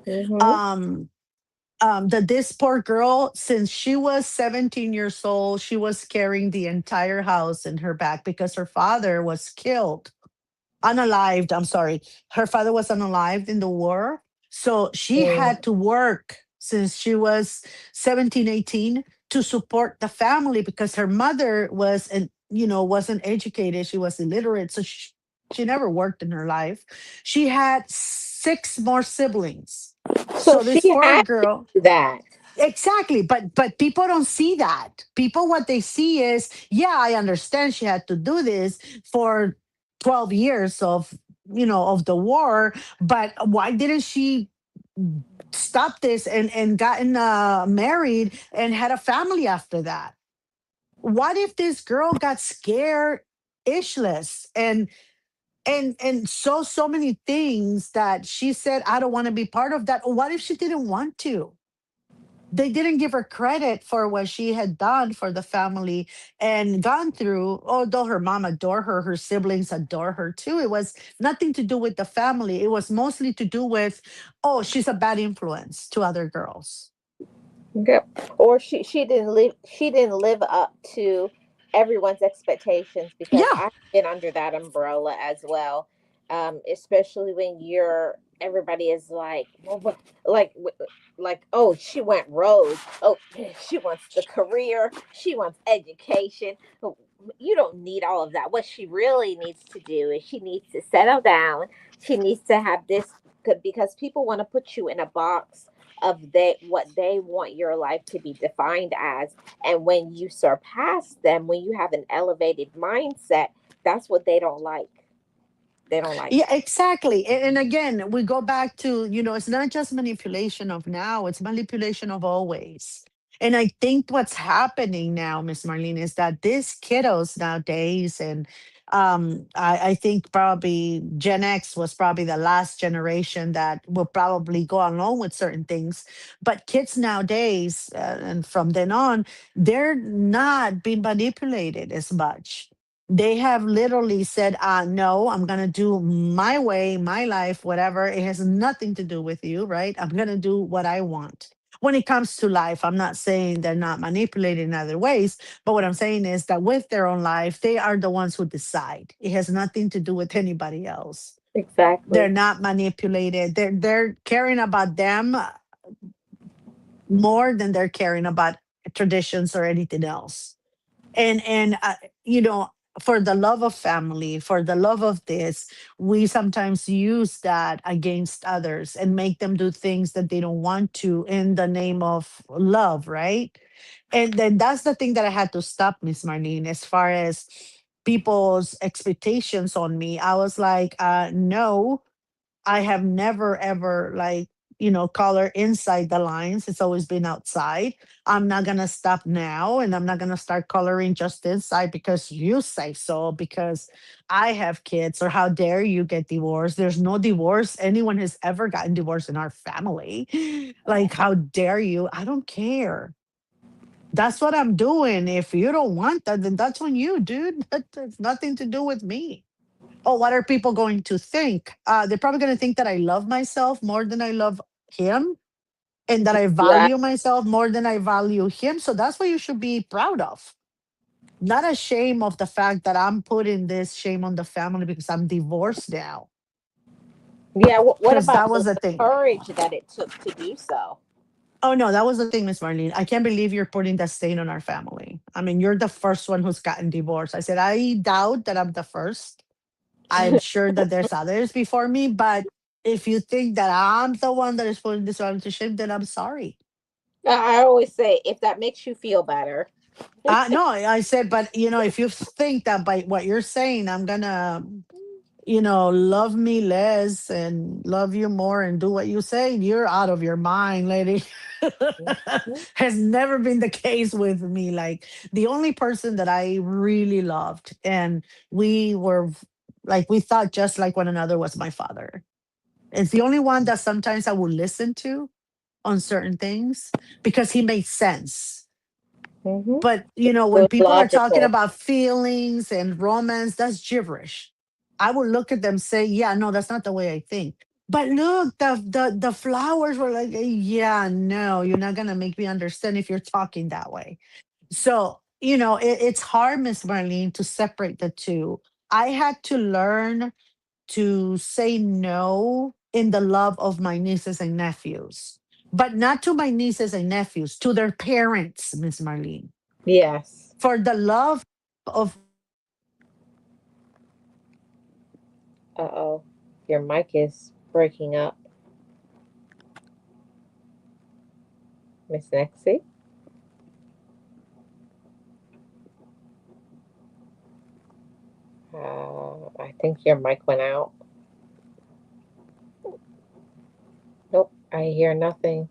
Mm-hmm. um, that this poor girl, since she was 17 years old, she was carrying the entire house in her back because her father was killed, unalived. I'm sorry. Her father was unalived in the war. So she had to work since she was 17, 18 to support the family because her mother was, and wasn't educated. She was illiterate. So she never worked in her life. She had six more siblings. So So she this poor had to girl. do that. Exactly, but people don't see that. People, what they see is, yeah, I understand she had to do this for 12 years of the war, but why didn't she stop this and gotten married and had a family after that? What if this girl got scared ishless and so many things that she said, I don't want to be part of that? What if she didn't want to? They didn't give her credit for what she had done for the family and gone through. Although her mom adored her, her siblings adore her too. It was nothing to do with the family. It was mostly to do with, oh, she's a bad influence to other girls. Okay. Or she didn't live up to everyone's expectations, because Yeah, I've been under that umbrella as well. Especially when everybody is like, well, like, oh, she went rogue. Oh, she wants the career. She wants education. Oh, you don't need all of that. What she really needs to do is she needs to settle down. She needs to have this, because people want to put you in a box of what they want your life to be defined as. And when you surpass them, when you have an elevated mindset, that's what they don't like. They don't like yeah, that. exactly. And again, we go back to, it's not just manipulation of now, it's manipulation of always. And I think what's happening now, Miss Marlene, is that these kiddos nowadays, and I think probably Gen X was probably the last generation that will probably go along with certain things. But kids nowadays, and from then on, they're not being manipulated as much. They have literally said, no, I'm going to do my way, my life, whatever. It has nothing to do with you, right? I'm going to do what I want. When it comes to life, I'm not saying they're not manipulated in other ways, but what I'm saying is that with their own life, they are the ones who decide. It has nothing to do with anybody else. They're Exactly. not manipulated. They're caring about them more than they're caring about traditions or anything else. And you know for the love of family, for the love of this, we sometimes use that against others and make them do things that they don't want to in the name of love, right? And then that's the thing that I had to stop, Miss Marlene, as far as people's expectations on me. I was like, no, I have never ever, like, color inside the lines. It's always been outside. I'm not gonna stop now, and I'm not gonna start coloring just inside because you say so, because I have kids, or how dare you get divorced. There's no divorce. Anyone has ever gotten divorced in our family. Like, how dare you? I don't care. That's what I'm doing. If you don't want that, then that's on you, dude. That has nothing to do with me. Oh, what are people going to think? They're probably going to think that I love myself more than I love him, and that I Yeah. value myself more than I value him. So that's what you should be proud of. Not ashamed of the fact that I'm putting this shame on the family because I'm divorced now. Yeah. What Because about that was the the thing. courage that it took to do so? Oh, no, that was the thing, Miss Marlene. I can't believe you're putting that stain on our family. I mean, you're the first one who's gotten divorced. I said, I doubt that I'm the first. I'm sure that there's others before me, but if you think that I'm the one that is putting this on to shame, then I'm sorry. I always say, if that makes you feel better. No, I said, but if you think that by what you're saying, I'm gonna love me less and love you more and do what you say, you're out of your mind, lady. Mhm. Has never been the case with me. Like, the only person that I really loved and we were like, we thought just like one another was my father. It's the only one that sometimes I will listen to on certain things because he makes sense. Mhm. But when So people are talking logical. about feelings and romance, that's gibberish. I would look at them say, "Yeah, no, that's not the way I think." But look, the flowers were like, "Yeah, no, you're not gonna make me understand if you're talking that way." So it's hard, Miss Marlene, to separate the two. I had to learn to say no in the love of my nieces and nephews, but not to my nieces and nephews, to their parents, Miss Marlene. Yes. For the love of Uh-oh. Your mic is breaking up, Miss Nexie. I think your mic went out. Nope, I hear nothing.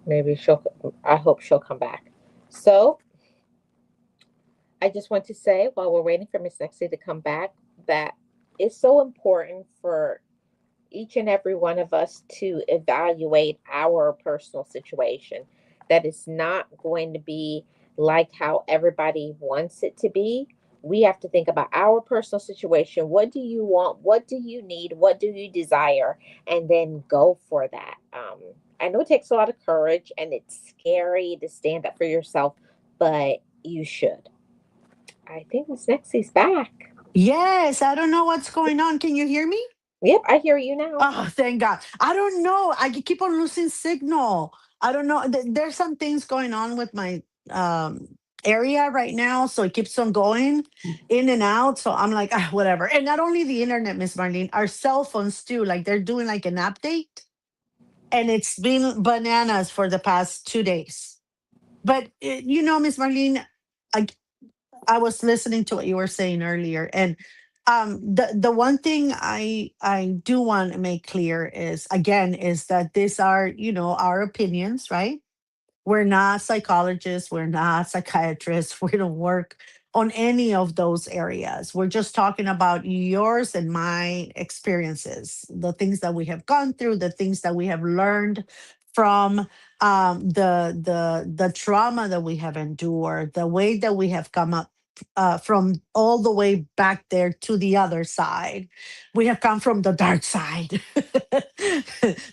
Maybe she'll. I hope she'll come back. So I just want to say, while we're waiting for Miss Nexie to come back, that it's so important for each and every one of us to evaluate our personal situation. That it's not going to be like how everybody wants it to be. We have to think about our personal situation. What do you want? What do you need? What do you desire? And then go for that. I know it takes a lot of courage and it's scary to stand up for yourself, but you should. I think Miss Nexie's back. yes, I don't know what's going on. Can you hear me? Yep, I hear you now. Oh, thank God. I don't know. I keep on losing signal. I don't know. There's some things going on with my um area right now, so it keeps on going in and out. So I'm like, whatever. And not only the internet, Miss Marlene, our cell phones too. Like, they're doing like an update, and it's been bananas for the past 2 days. But Miss Marlene, I I was listening to what you were saying earlier, and the one thing I do want to make clear is, again, is that these are our opinions, right? We're not psychologists, we're not psychiatrists, we don't work on any of those areas. We're just talking about yours and my experiences, the things that we have gone through, the things that we have learned from the trauma that we have endured, the way that we have come up from all the way back there to the other side. We have come from the dark side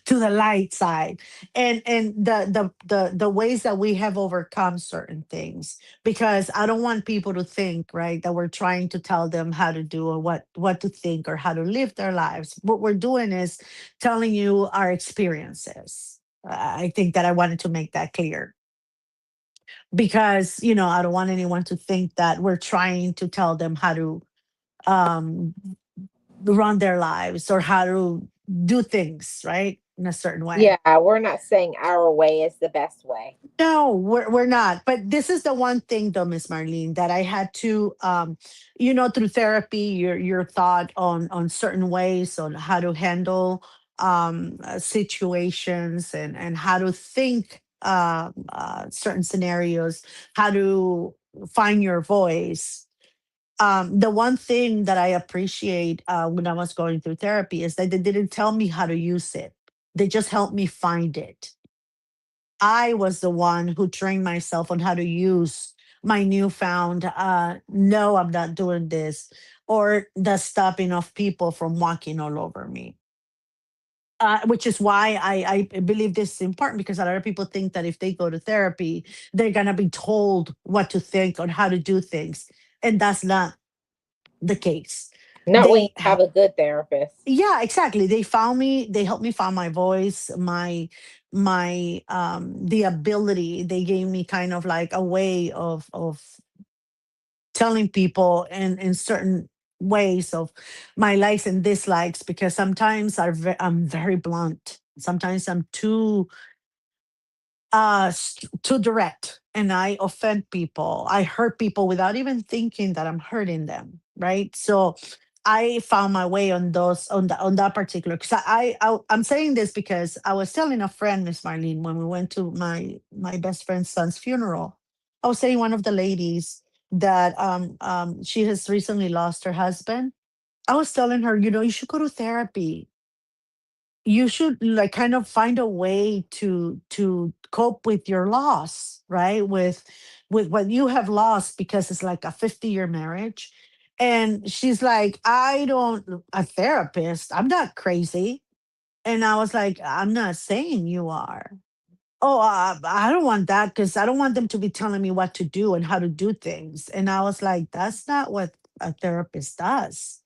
to the light side, and the ways that we have overcome certain things, because I don't want people to think, right, that we're trying to tell them how to do or what to think or how to live their lives. What we're doing is telling you our experiences. I think that I wanted to make that clear, because I don't want anyone to think that we're trying to tell them how to um run their lives or how to do things right in a certain way. Yeah, we're not saying our way is the best way. No, we're not. But this is the one thing, though, Miss Marlene, that I had to, through therapy, your thought on certain ways on how to handle situations, and how to think certain scenarios, how to find your voice. The one thing that I appreciate when I was going through therapy is that they didn't tell me how to use it. They just helped me find it. I was the one who trained myself on how to use my newfound no, I'm not doing this, or the stopping of people from walking all over me. Which is why I believe this is important, because a lot of people think that if they go to therapy, they're going to be told what to think or how to do things. And that's not the case. Not when you They have a good therapist. Yeah, exactly, they found me, they helped me find my voice, my the ability. They gave me kind of like a way of telling people in certain ways of my likes and dislikes, because sometimes I'm very blunt, sometimes I'm too too direct, and I offend people. I hurt people without even thinking that I'm hurting them, right? So I found my way on those on that particular, because I'm saying this because I was telling a friend, Miss Marlene, when we went to my best friend's son's funeral. I was saying one of the ladies that she has recently lost her husband. I was telling her, you should go to therapy. You should like kind of find a way to cope with your loss, right? With what you have lost, because it's like a 50-year marriage. And she's like, I don't, a therapist, I'm not crazy. And I was like, I'm not saying you are. Oh, I don't want that, because I don't want them to be telling me what to do and how to do things. And I was like, that's not what a therapist does.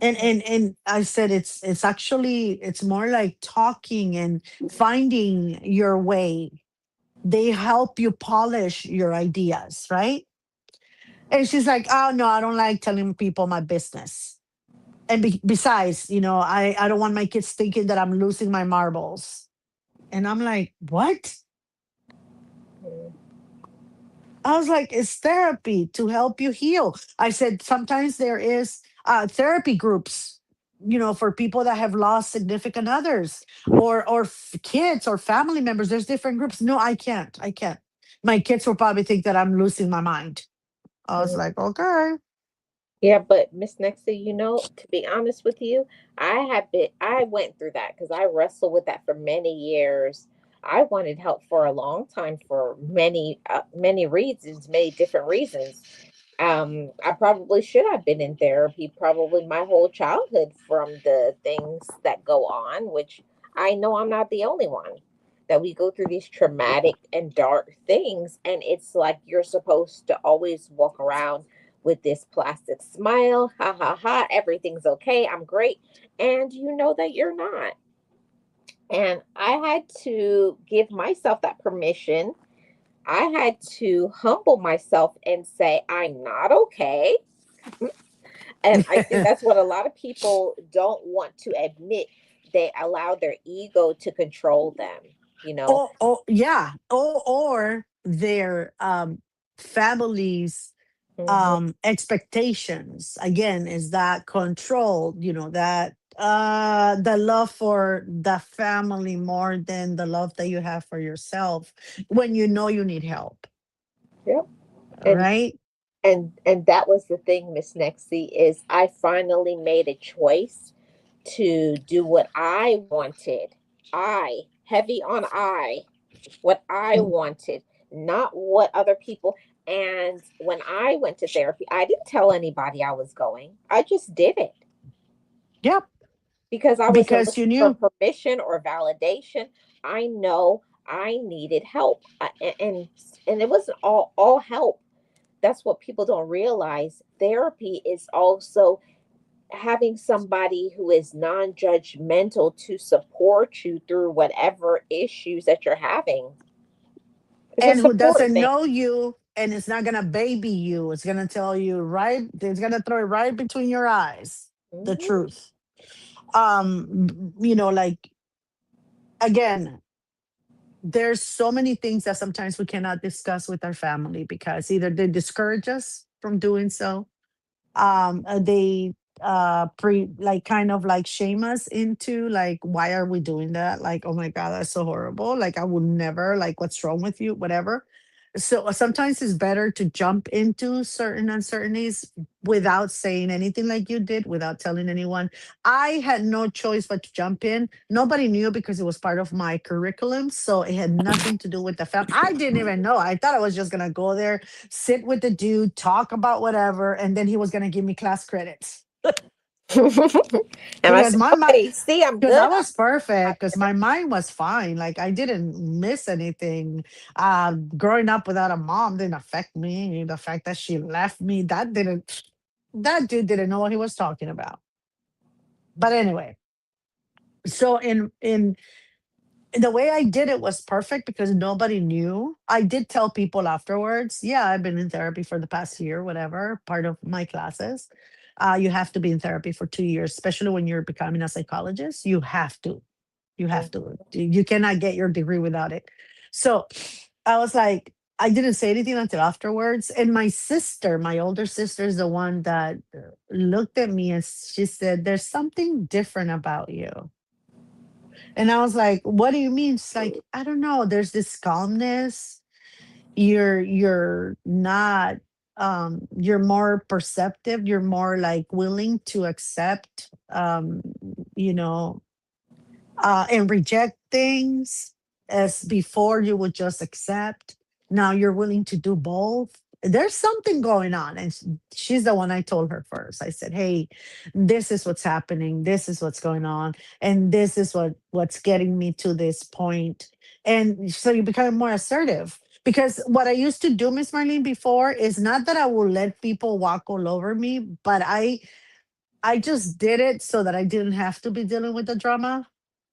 And I said, it's actually, it's more like talking and finding your way. They help you polish your ideas, right? And she's like, oh no, I don't like telling people my business. And besides, I don't want my kids thinking that I'm losing my marbles. And I'm like, what? Mm. I was like, it's therapy to help you heal. I said, sometimes there is therapy groups, for people that have lost significant others, or kids or family members. There's different groups. No, I can't. I can't. My kids will probably think that I'm losing my mind. I was like, okay. Yeah, but Miss Nexie, to be honest with you, I went through that because I wrestled with that for many years. I wanted help for a long time for many reasons, many different reasons. I probably should have been in therapy probably my whole childhood from the things that go on, which I know I'm not the only one. That we go through these traumatic and dark things, and it's like you're supposed to always walk around with this plastic smile, ha ha ha, everything's okay, I'm great, and you know that you're not. And I had to give myself that permission. I had to humble myself and say, I'm not okay. And I think that's what a lot of people don't want to admit. They allow their ego to control them, you know? Oh, yeah. Or their families Hmm. expectations, again, is that control, that the love for the family more than the love that you have for yourself, when you need help, Yep. And right? and that was the thing, Miss Nexie, is I finally made a choice to do what I wanted. I, heavy on I, what I Mm. wanted, not what other people. And when I went to therapy, I didn't tell anybody I was going. I just did it Yep, because I wasn't because looking you for knew. permission or validation. I know I needed help, and it wasn't all help. That's what people don't realize. Therapy is also having somebody who is non-judgmental to support you through whatever issues that you're having. It's a And who support doesn't thing. know you, and it's not gonna baby you, it's gonna tell you, right, it's gonna throw it right between your eyes, the Hmm. truth. Like, again, there's so many things that sometimes we cannot discuss with our family, because either they discourage us from doing so, they like kind of like shame us into, like, why are we doing that, like, oh my god, that's so horrible, like, I would never, like, what's wrong with you, whatever. So sometimes it's better to jump into certain uncertainties without saying anything, like you did, without telling anyone. I had no choice but to jump in. Nobody knew, because it was part of my curriculum, so it had nothing to do with the family. I didn't even know. I thought I was just gonna go there, sit with the dude, talk about whatever, and then he was gonna give me class credits. And I Because said, my mind, okay, see, I'm because I good. was perfect, because my mind was fine. Like, I didn't miss anything. Growing up without a mom didn't affect me. The fact that she left me, that dude didn't know what he was talking about. But anyway, so in the way I did it was perfect, because nobody knew. I did tell people afterwards, yeah, I've been in therapy for the past year, whatever, part of my classes. You have to be in therapy for 2 years, especially when you're becoming a psychologist. You have to. You have to. You cannot get your degree without it. So I was like, I didn't say anything until afterwards. And my sister, my older sister, is the one that looked at me and she said, "There's something different about you." And I was like, "What do you mean?" She's like, "I don't know. There's this calmness. You're not you're more perceptive. You're more like willing to accept you know and reject things as before you would just accept. Now you're willing to do both. There's something going on." And she's the one. I told her first. I said, "Hey, this is what's happening. This is what's going on. And this is what's getting me to this point." And so you become more assertive. Because what I used to do, Miss Marlene, before is not that I will let people walk all over me, but I just did it so that I didn't have to be dealing with the drama,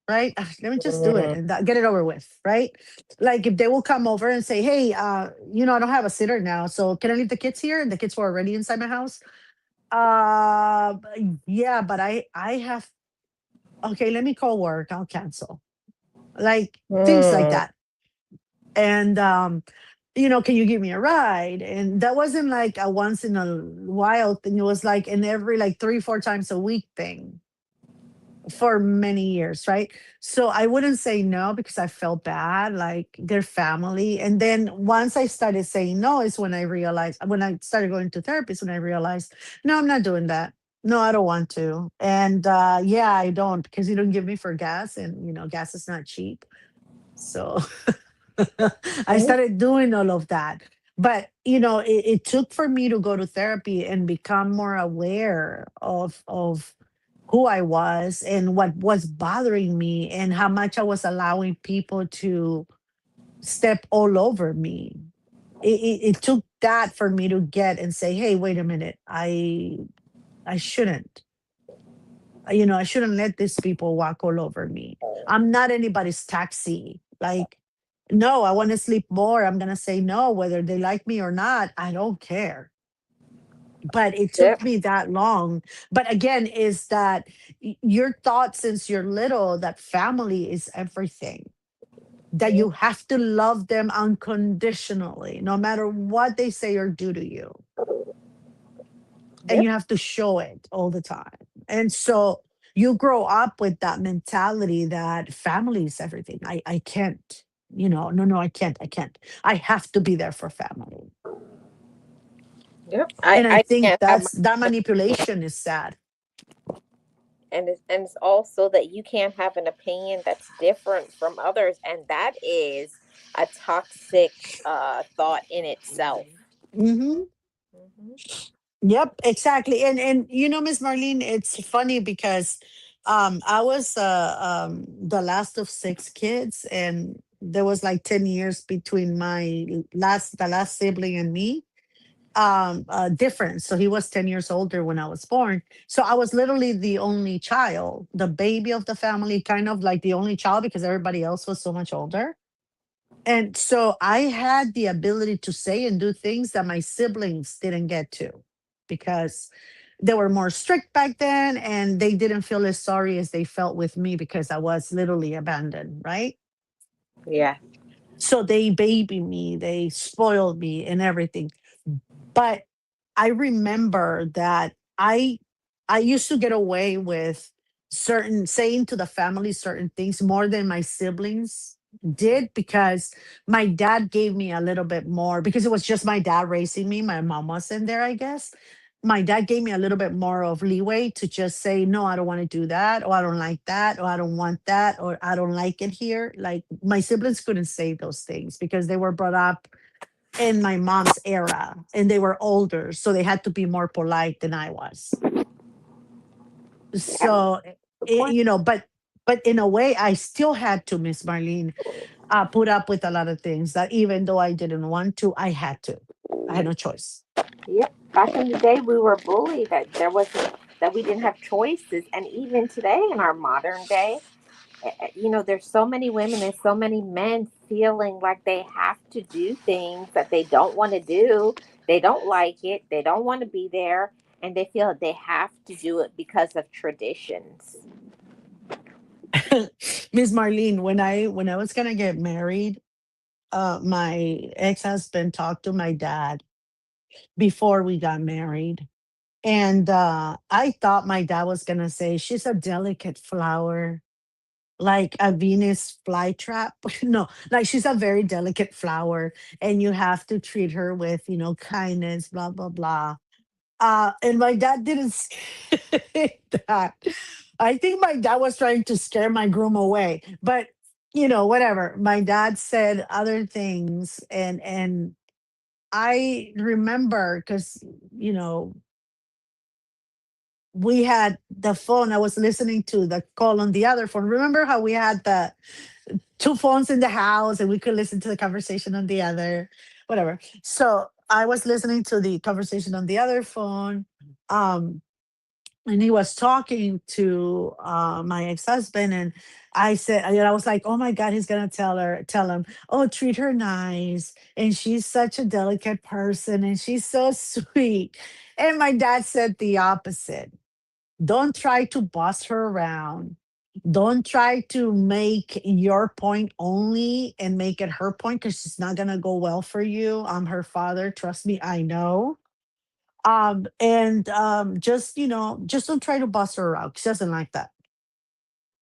right? Let me just do it Mm, and get it over with, right? Like if they will come over and say, "Hey, I don't have a sitter now, so can I leave the kids here?" And the kids were already inside my house. Yeah, but I have, okay, let me call work. I'll cancel. Like things like mm, that. And can you give me a ride? And that wasn't like a once in a while thing. It was like in every like 3, 4 times a week thing for many years, right? So I wouldn't say no because I felt bad, like their family. And then once I started saying no, is when I realized, when I started going to therapy, is when I realized, no, I'm not doing that. No, I don't want to. And yeah, I don't, because you don't give me for gas, and gas is not cheap. So I mm. started doing all of that. But it took for me to go to therapy and become more aware of who I was and what was bothering me and how much I was allowing people to step all over me. It took that for me to get and say, "Hey, wait a minute, I shouldn't. I shouldn't let these people walk all over me. I'm not anybody's taxi. Like, no, I want to sleep more. I'm gonna say no, whether they like me or not. I don't care." But it took Yep. me that long. But again, is that your thought since you're little that family is everything, that Mm, you have to love them unconditionally no matter what they say or do to you, and yep. you have to show it all the time. And so you grow up with that mentality that family is everything. I can't, no, I can't, I have to be there for family. Yep. And I I think can't have my that manipulation is sad. and it's also that you can't have an opinion that's different from others, and that is a toxic thought in itself. Hmm. Hmm. Yep, exactly. And Miss Marlene, it's funny because I was the last of 6 kids, and there was like 10 years between the last sibling and me. Difference. So he was 10 years older when I was born. So I was literally the only child, the baby of the family, kind of like the only child because everybody else was so much older. And so I had the ability to say and do things that my siblings didn't get to, because they were more strict back then and they didn't feel as sorry as they felt with me because I was literally abandoned, right? Yeah. So they baby me, they spoiled me and everything. But I remember that I used to get away with certain saying to the family certain things more than my siblings did, because my dad gave me a little bit more, because it was just my dad raising me. My mom wasn't there, I guess. My dad gave me a little bit more of leeway to just say, "No, I don't want to do that," or "I don't like that," or "I don't want that," or "I don't like it here." Like my siblings couldn't say those things because they were brought up in my mom's era and they were older, so they had to be more polite than I was. That's So the point. but in a way I still had to, Miss Marlene, put up with a lot of things that even though I didn't want to, I had no choice. Yep. Back in the day, we were bullied that there wasn't that we didn't have choices, and even today in our modern day, there's so many women and so many men feeling like they have to do things that they don't want to do. They don't like it. They don't want to be there, and they feel that they have to do it because of traditions. Miss Marlene, when I was gonna get married, my ex-husband talked to my dad before we got married. And I thought my dad was gonna say she's a delicate flower, like a Venus flytrap. No, like she's a very delicate flower, and you have to treat her with, kindness, blah blah blah. And my dad didn't say that. I think my dad was trying to scare my groom away, but whatever. My dad said other things, and I remember because you know we had the phone. I was listening to the call on the other phone. Remember how we had the two phones in the house and we could listen to the conversation on the other, whatever. So I was listening to the conversation on the other phone. Um, and he was talking to my ex-husband, and I was like, oh my god, he's gonna tell him, oh, treat her nice, and she's such a delicate person and she's so sweet. And my dad said the opposite. Don't try to boss her around. Don't try to make your point only and make it her point, because it's not gonna go well for you. I'm her father. Trust me, I know. And just just don't try to boss her around. She doesn't like that.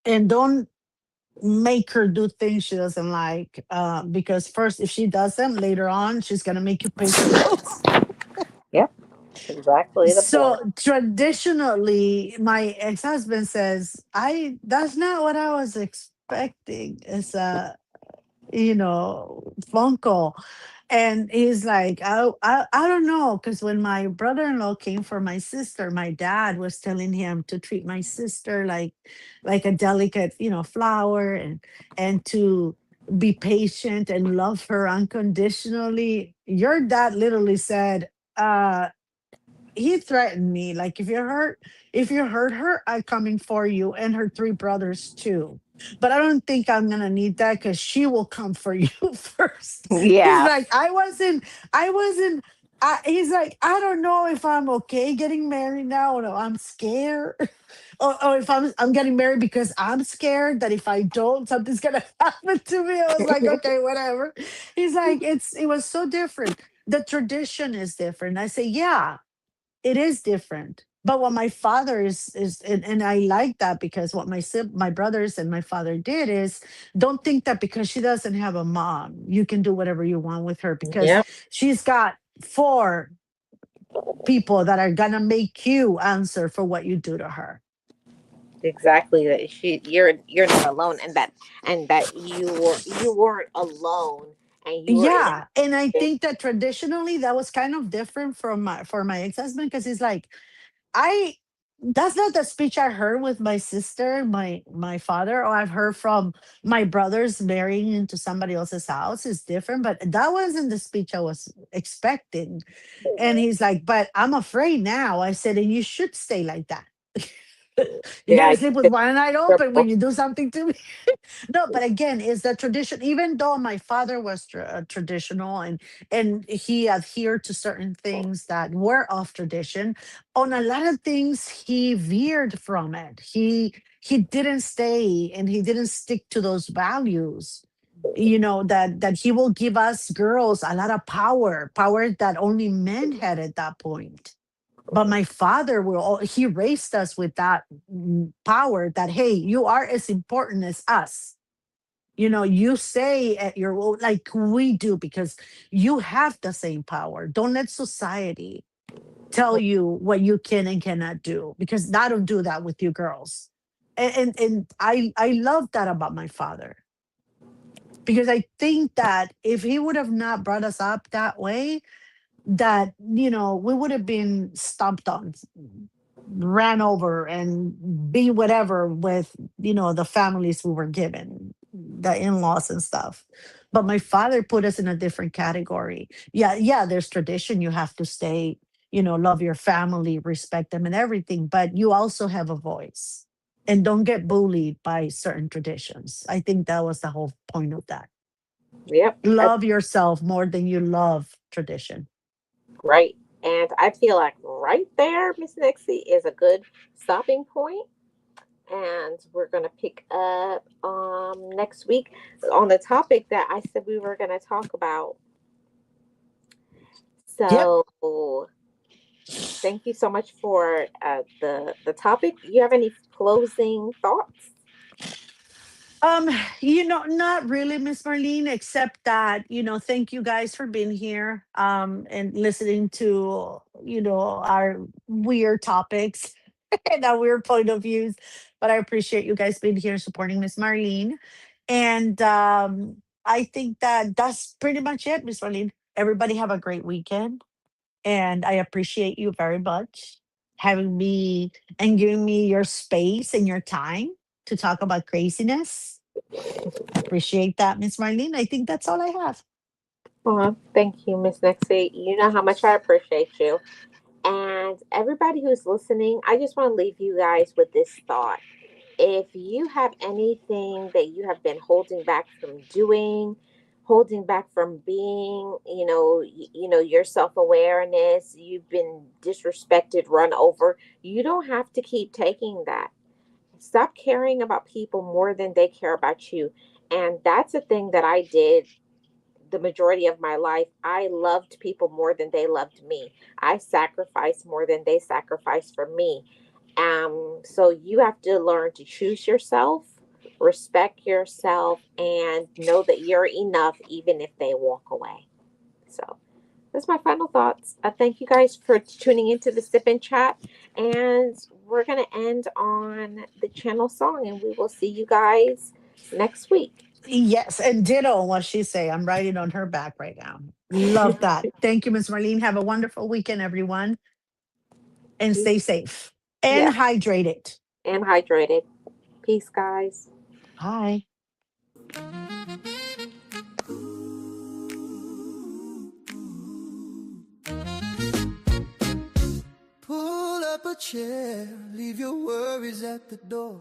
And don't make her do things she doesn't like. Because first, if she does them later on, she's gonna make you pay for those. Yep, exactly the point. So traditionally, my ex-husband says, I that's not what I was expecting. It's a phone call. And he's like, I don't know. Because when my brother-in-law came for my sister, my dad was telling him to treat my sister like a delicate, flower, and to be patient and love her unconditionally. Your dad literally said, he threatened me, like, if you hurt her, I'm coming for you and her three brothers too. But I don't think I'm gonna need that, because she will come for you first. He's Yeah. like, I wasn't he's like, I don't know if I'm okay getting married now, or no, I'm scared. Or if I'm getting married because I'm scared that if I don't, something's gonna happen to me. I was like, okay, whatever. He's like, it was so different. The tradition is different. I say, yeah, it is different. But what my father is and I like that, because what my brothers and my father did is, don't think that because she doesn't have a mom, you can do whatever you want with her, because Yep. she's got four people that are gonna make you answer for what you do to her. Exactly. That you're not alone, and that you weren't alone, and you were in Yeah, and I a. think that traditionally that was kind of different from my for my ex-husband, because he's like, I that's not the speech I heard with my sister, my father, or I've heard from my brothers marrying into somebody else's house is different, but that wasn't the speech I was expecting. And he's like, but I'm afraid now. I said, and you should stay like that. You Yeah. gotta sleep with one eye open when Triple. you do something to me. No, but again, is the tradition. Even though my father was traditional, and he adhered to certain things that were off tradition, on a lot of things he veered from it. He didn't stay, and he didn't stick to those values. That he will give us girls a lot of power that only men had at that point. But my father he raised us with that power, that hey, you are as important as us. You say at your like we do, because you have the same power. Don't let society tell you what you can and cannot do, because I don't do that with you girls. And I love that about my father, because I think that if he would have not brought us up that way, that we would have been stomped on, ran over, and be whatever with the families we were given, the in-laws and stuff. But my father put us in a different category. Yeah, yeah, there's tradition. You have to stay, love your family, respect them and everything, but you also have a voice, and don't get bullied by certain traditions. I think that was the whole point of that. Yep. Love yourself more than you love tradition. Right. And I feel like right there, Miss Nixie, is a good stopping point. And we're going to pick up next week on the topic that I said we were going to talk about. Yep. So thank you so much for the topic. You have any closing thoughts? Not really, Miss Marlene, except that, thank you guys for being here, and listening to, our weird topics and our weird point of views. But I appreciate you guys being here supporting Miss Marlene. And I think that that's pretty much it, Miss Marlene. Everybody have a great weekend. And I appreciate you very much having me and giving me your space and your time to talk about craziness. I appreciate that, Miss Marlene. I think that's all I have. Well, thank you, Miss Nexie. You know how much I appreciate you. And everybody who's listening, I just want to leave you guys with this thought. If you have anything that you have been holding back from doing, holding back from being, your self-awareness, you've been disrespected, run over, you don't have to keep taking that. Stop caring about people more than they care about you. And that's a thing that I did the majority of my life. I loved people more than they loved me. I sacrificed more than they sacrificed for me. So you have to learn to choose yourself, respect yourself, and know that you're enough even if they walk away. So that's my final thoughts. I thank you guys for tuning into the Sip and Chat, and we're going to end on the channel song, and we will see you guys next week. Yes, and ditto what she say. I'm writing on her back right now. Love that. Thank you, Miss Marlene. Have a wonderful weekend, everyone. And stay safe and hydrated. And hydrated. Peace, guys. Bye. Pull up a chair, leave your worries at the door.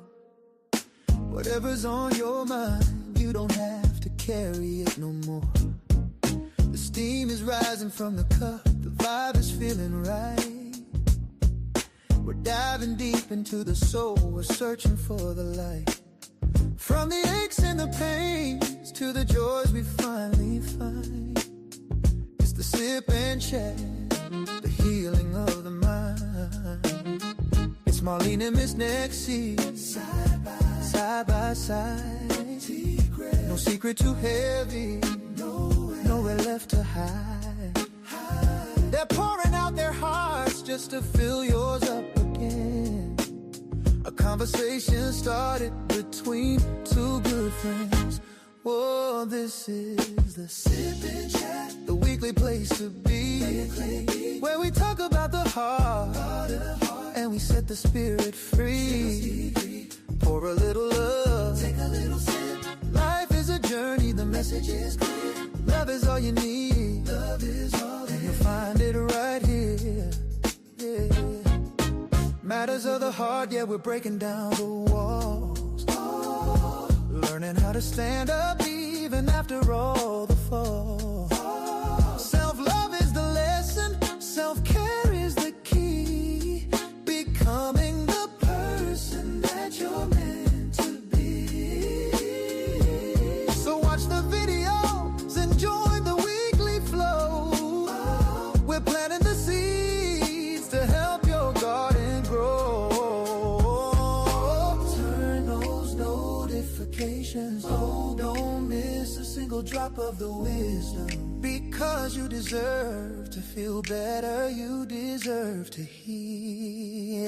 Whatever's on your mind, you don't have to carry it no more. The steam is rising from the cup, the vibe is feeling right. We're diving deep into the soul, we're searching for the light. From the aches and the pains to the joys we finally find. It's the sip and chat, the healing of the mind. It's Marlene and Miss Nexie, side by side. No secret too heavy, nowhere left to hide. They're pouring out their hearts just to fill yours up again. A conversation started between two good friends. Whoa, this is the Sip and Chat, the weekly place to be, where we talk about the heart and we set the spirit free. Pour a little love, take a little sip. Life is a journey, the message is clear. Love is all you need, love is all, and you'll find it right here. Yeah. Matters of the heart, yeah, we're breaking down the walls. Learning how to stand up even after all the fall. Self-love is the lesson, self-care is the key. Becoming the person that you're meant to be. So watch the videos, enjoy the weekly flow. We're planting the seeds to help your garden grow. Turn those notifications on, don't miss a single drop of the wisdom. Because you deserve to feel better, you deserve to heal.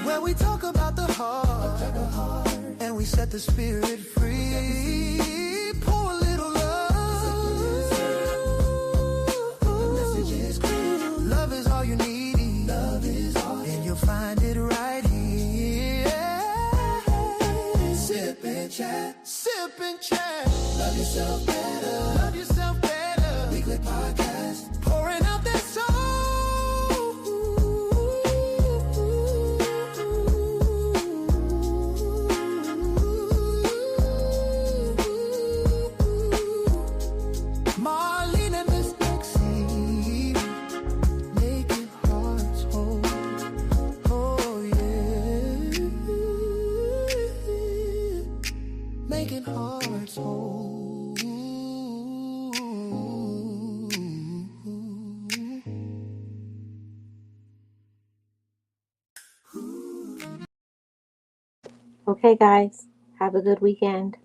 Where we talk about the heart and we set the spirit free. Pour a little love, the message is clear. Love is all you need, love is all, and you'll find it right here. Sip and chat, sip and chat. Love yourself better, love yourself better. Weekly podcast, pouring out that soul. Marlene and Miss Nexie, naked hearts whole. Oh yeah. hearts whole. Okay, guys, have a good weekend.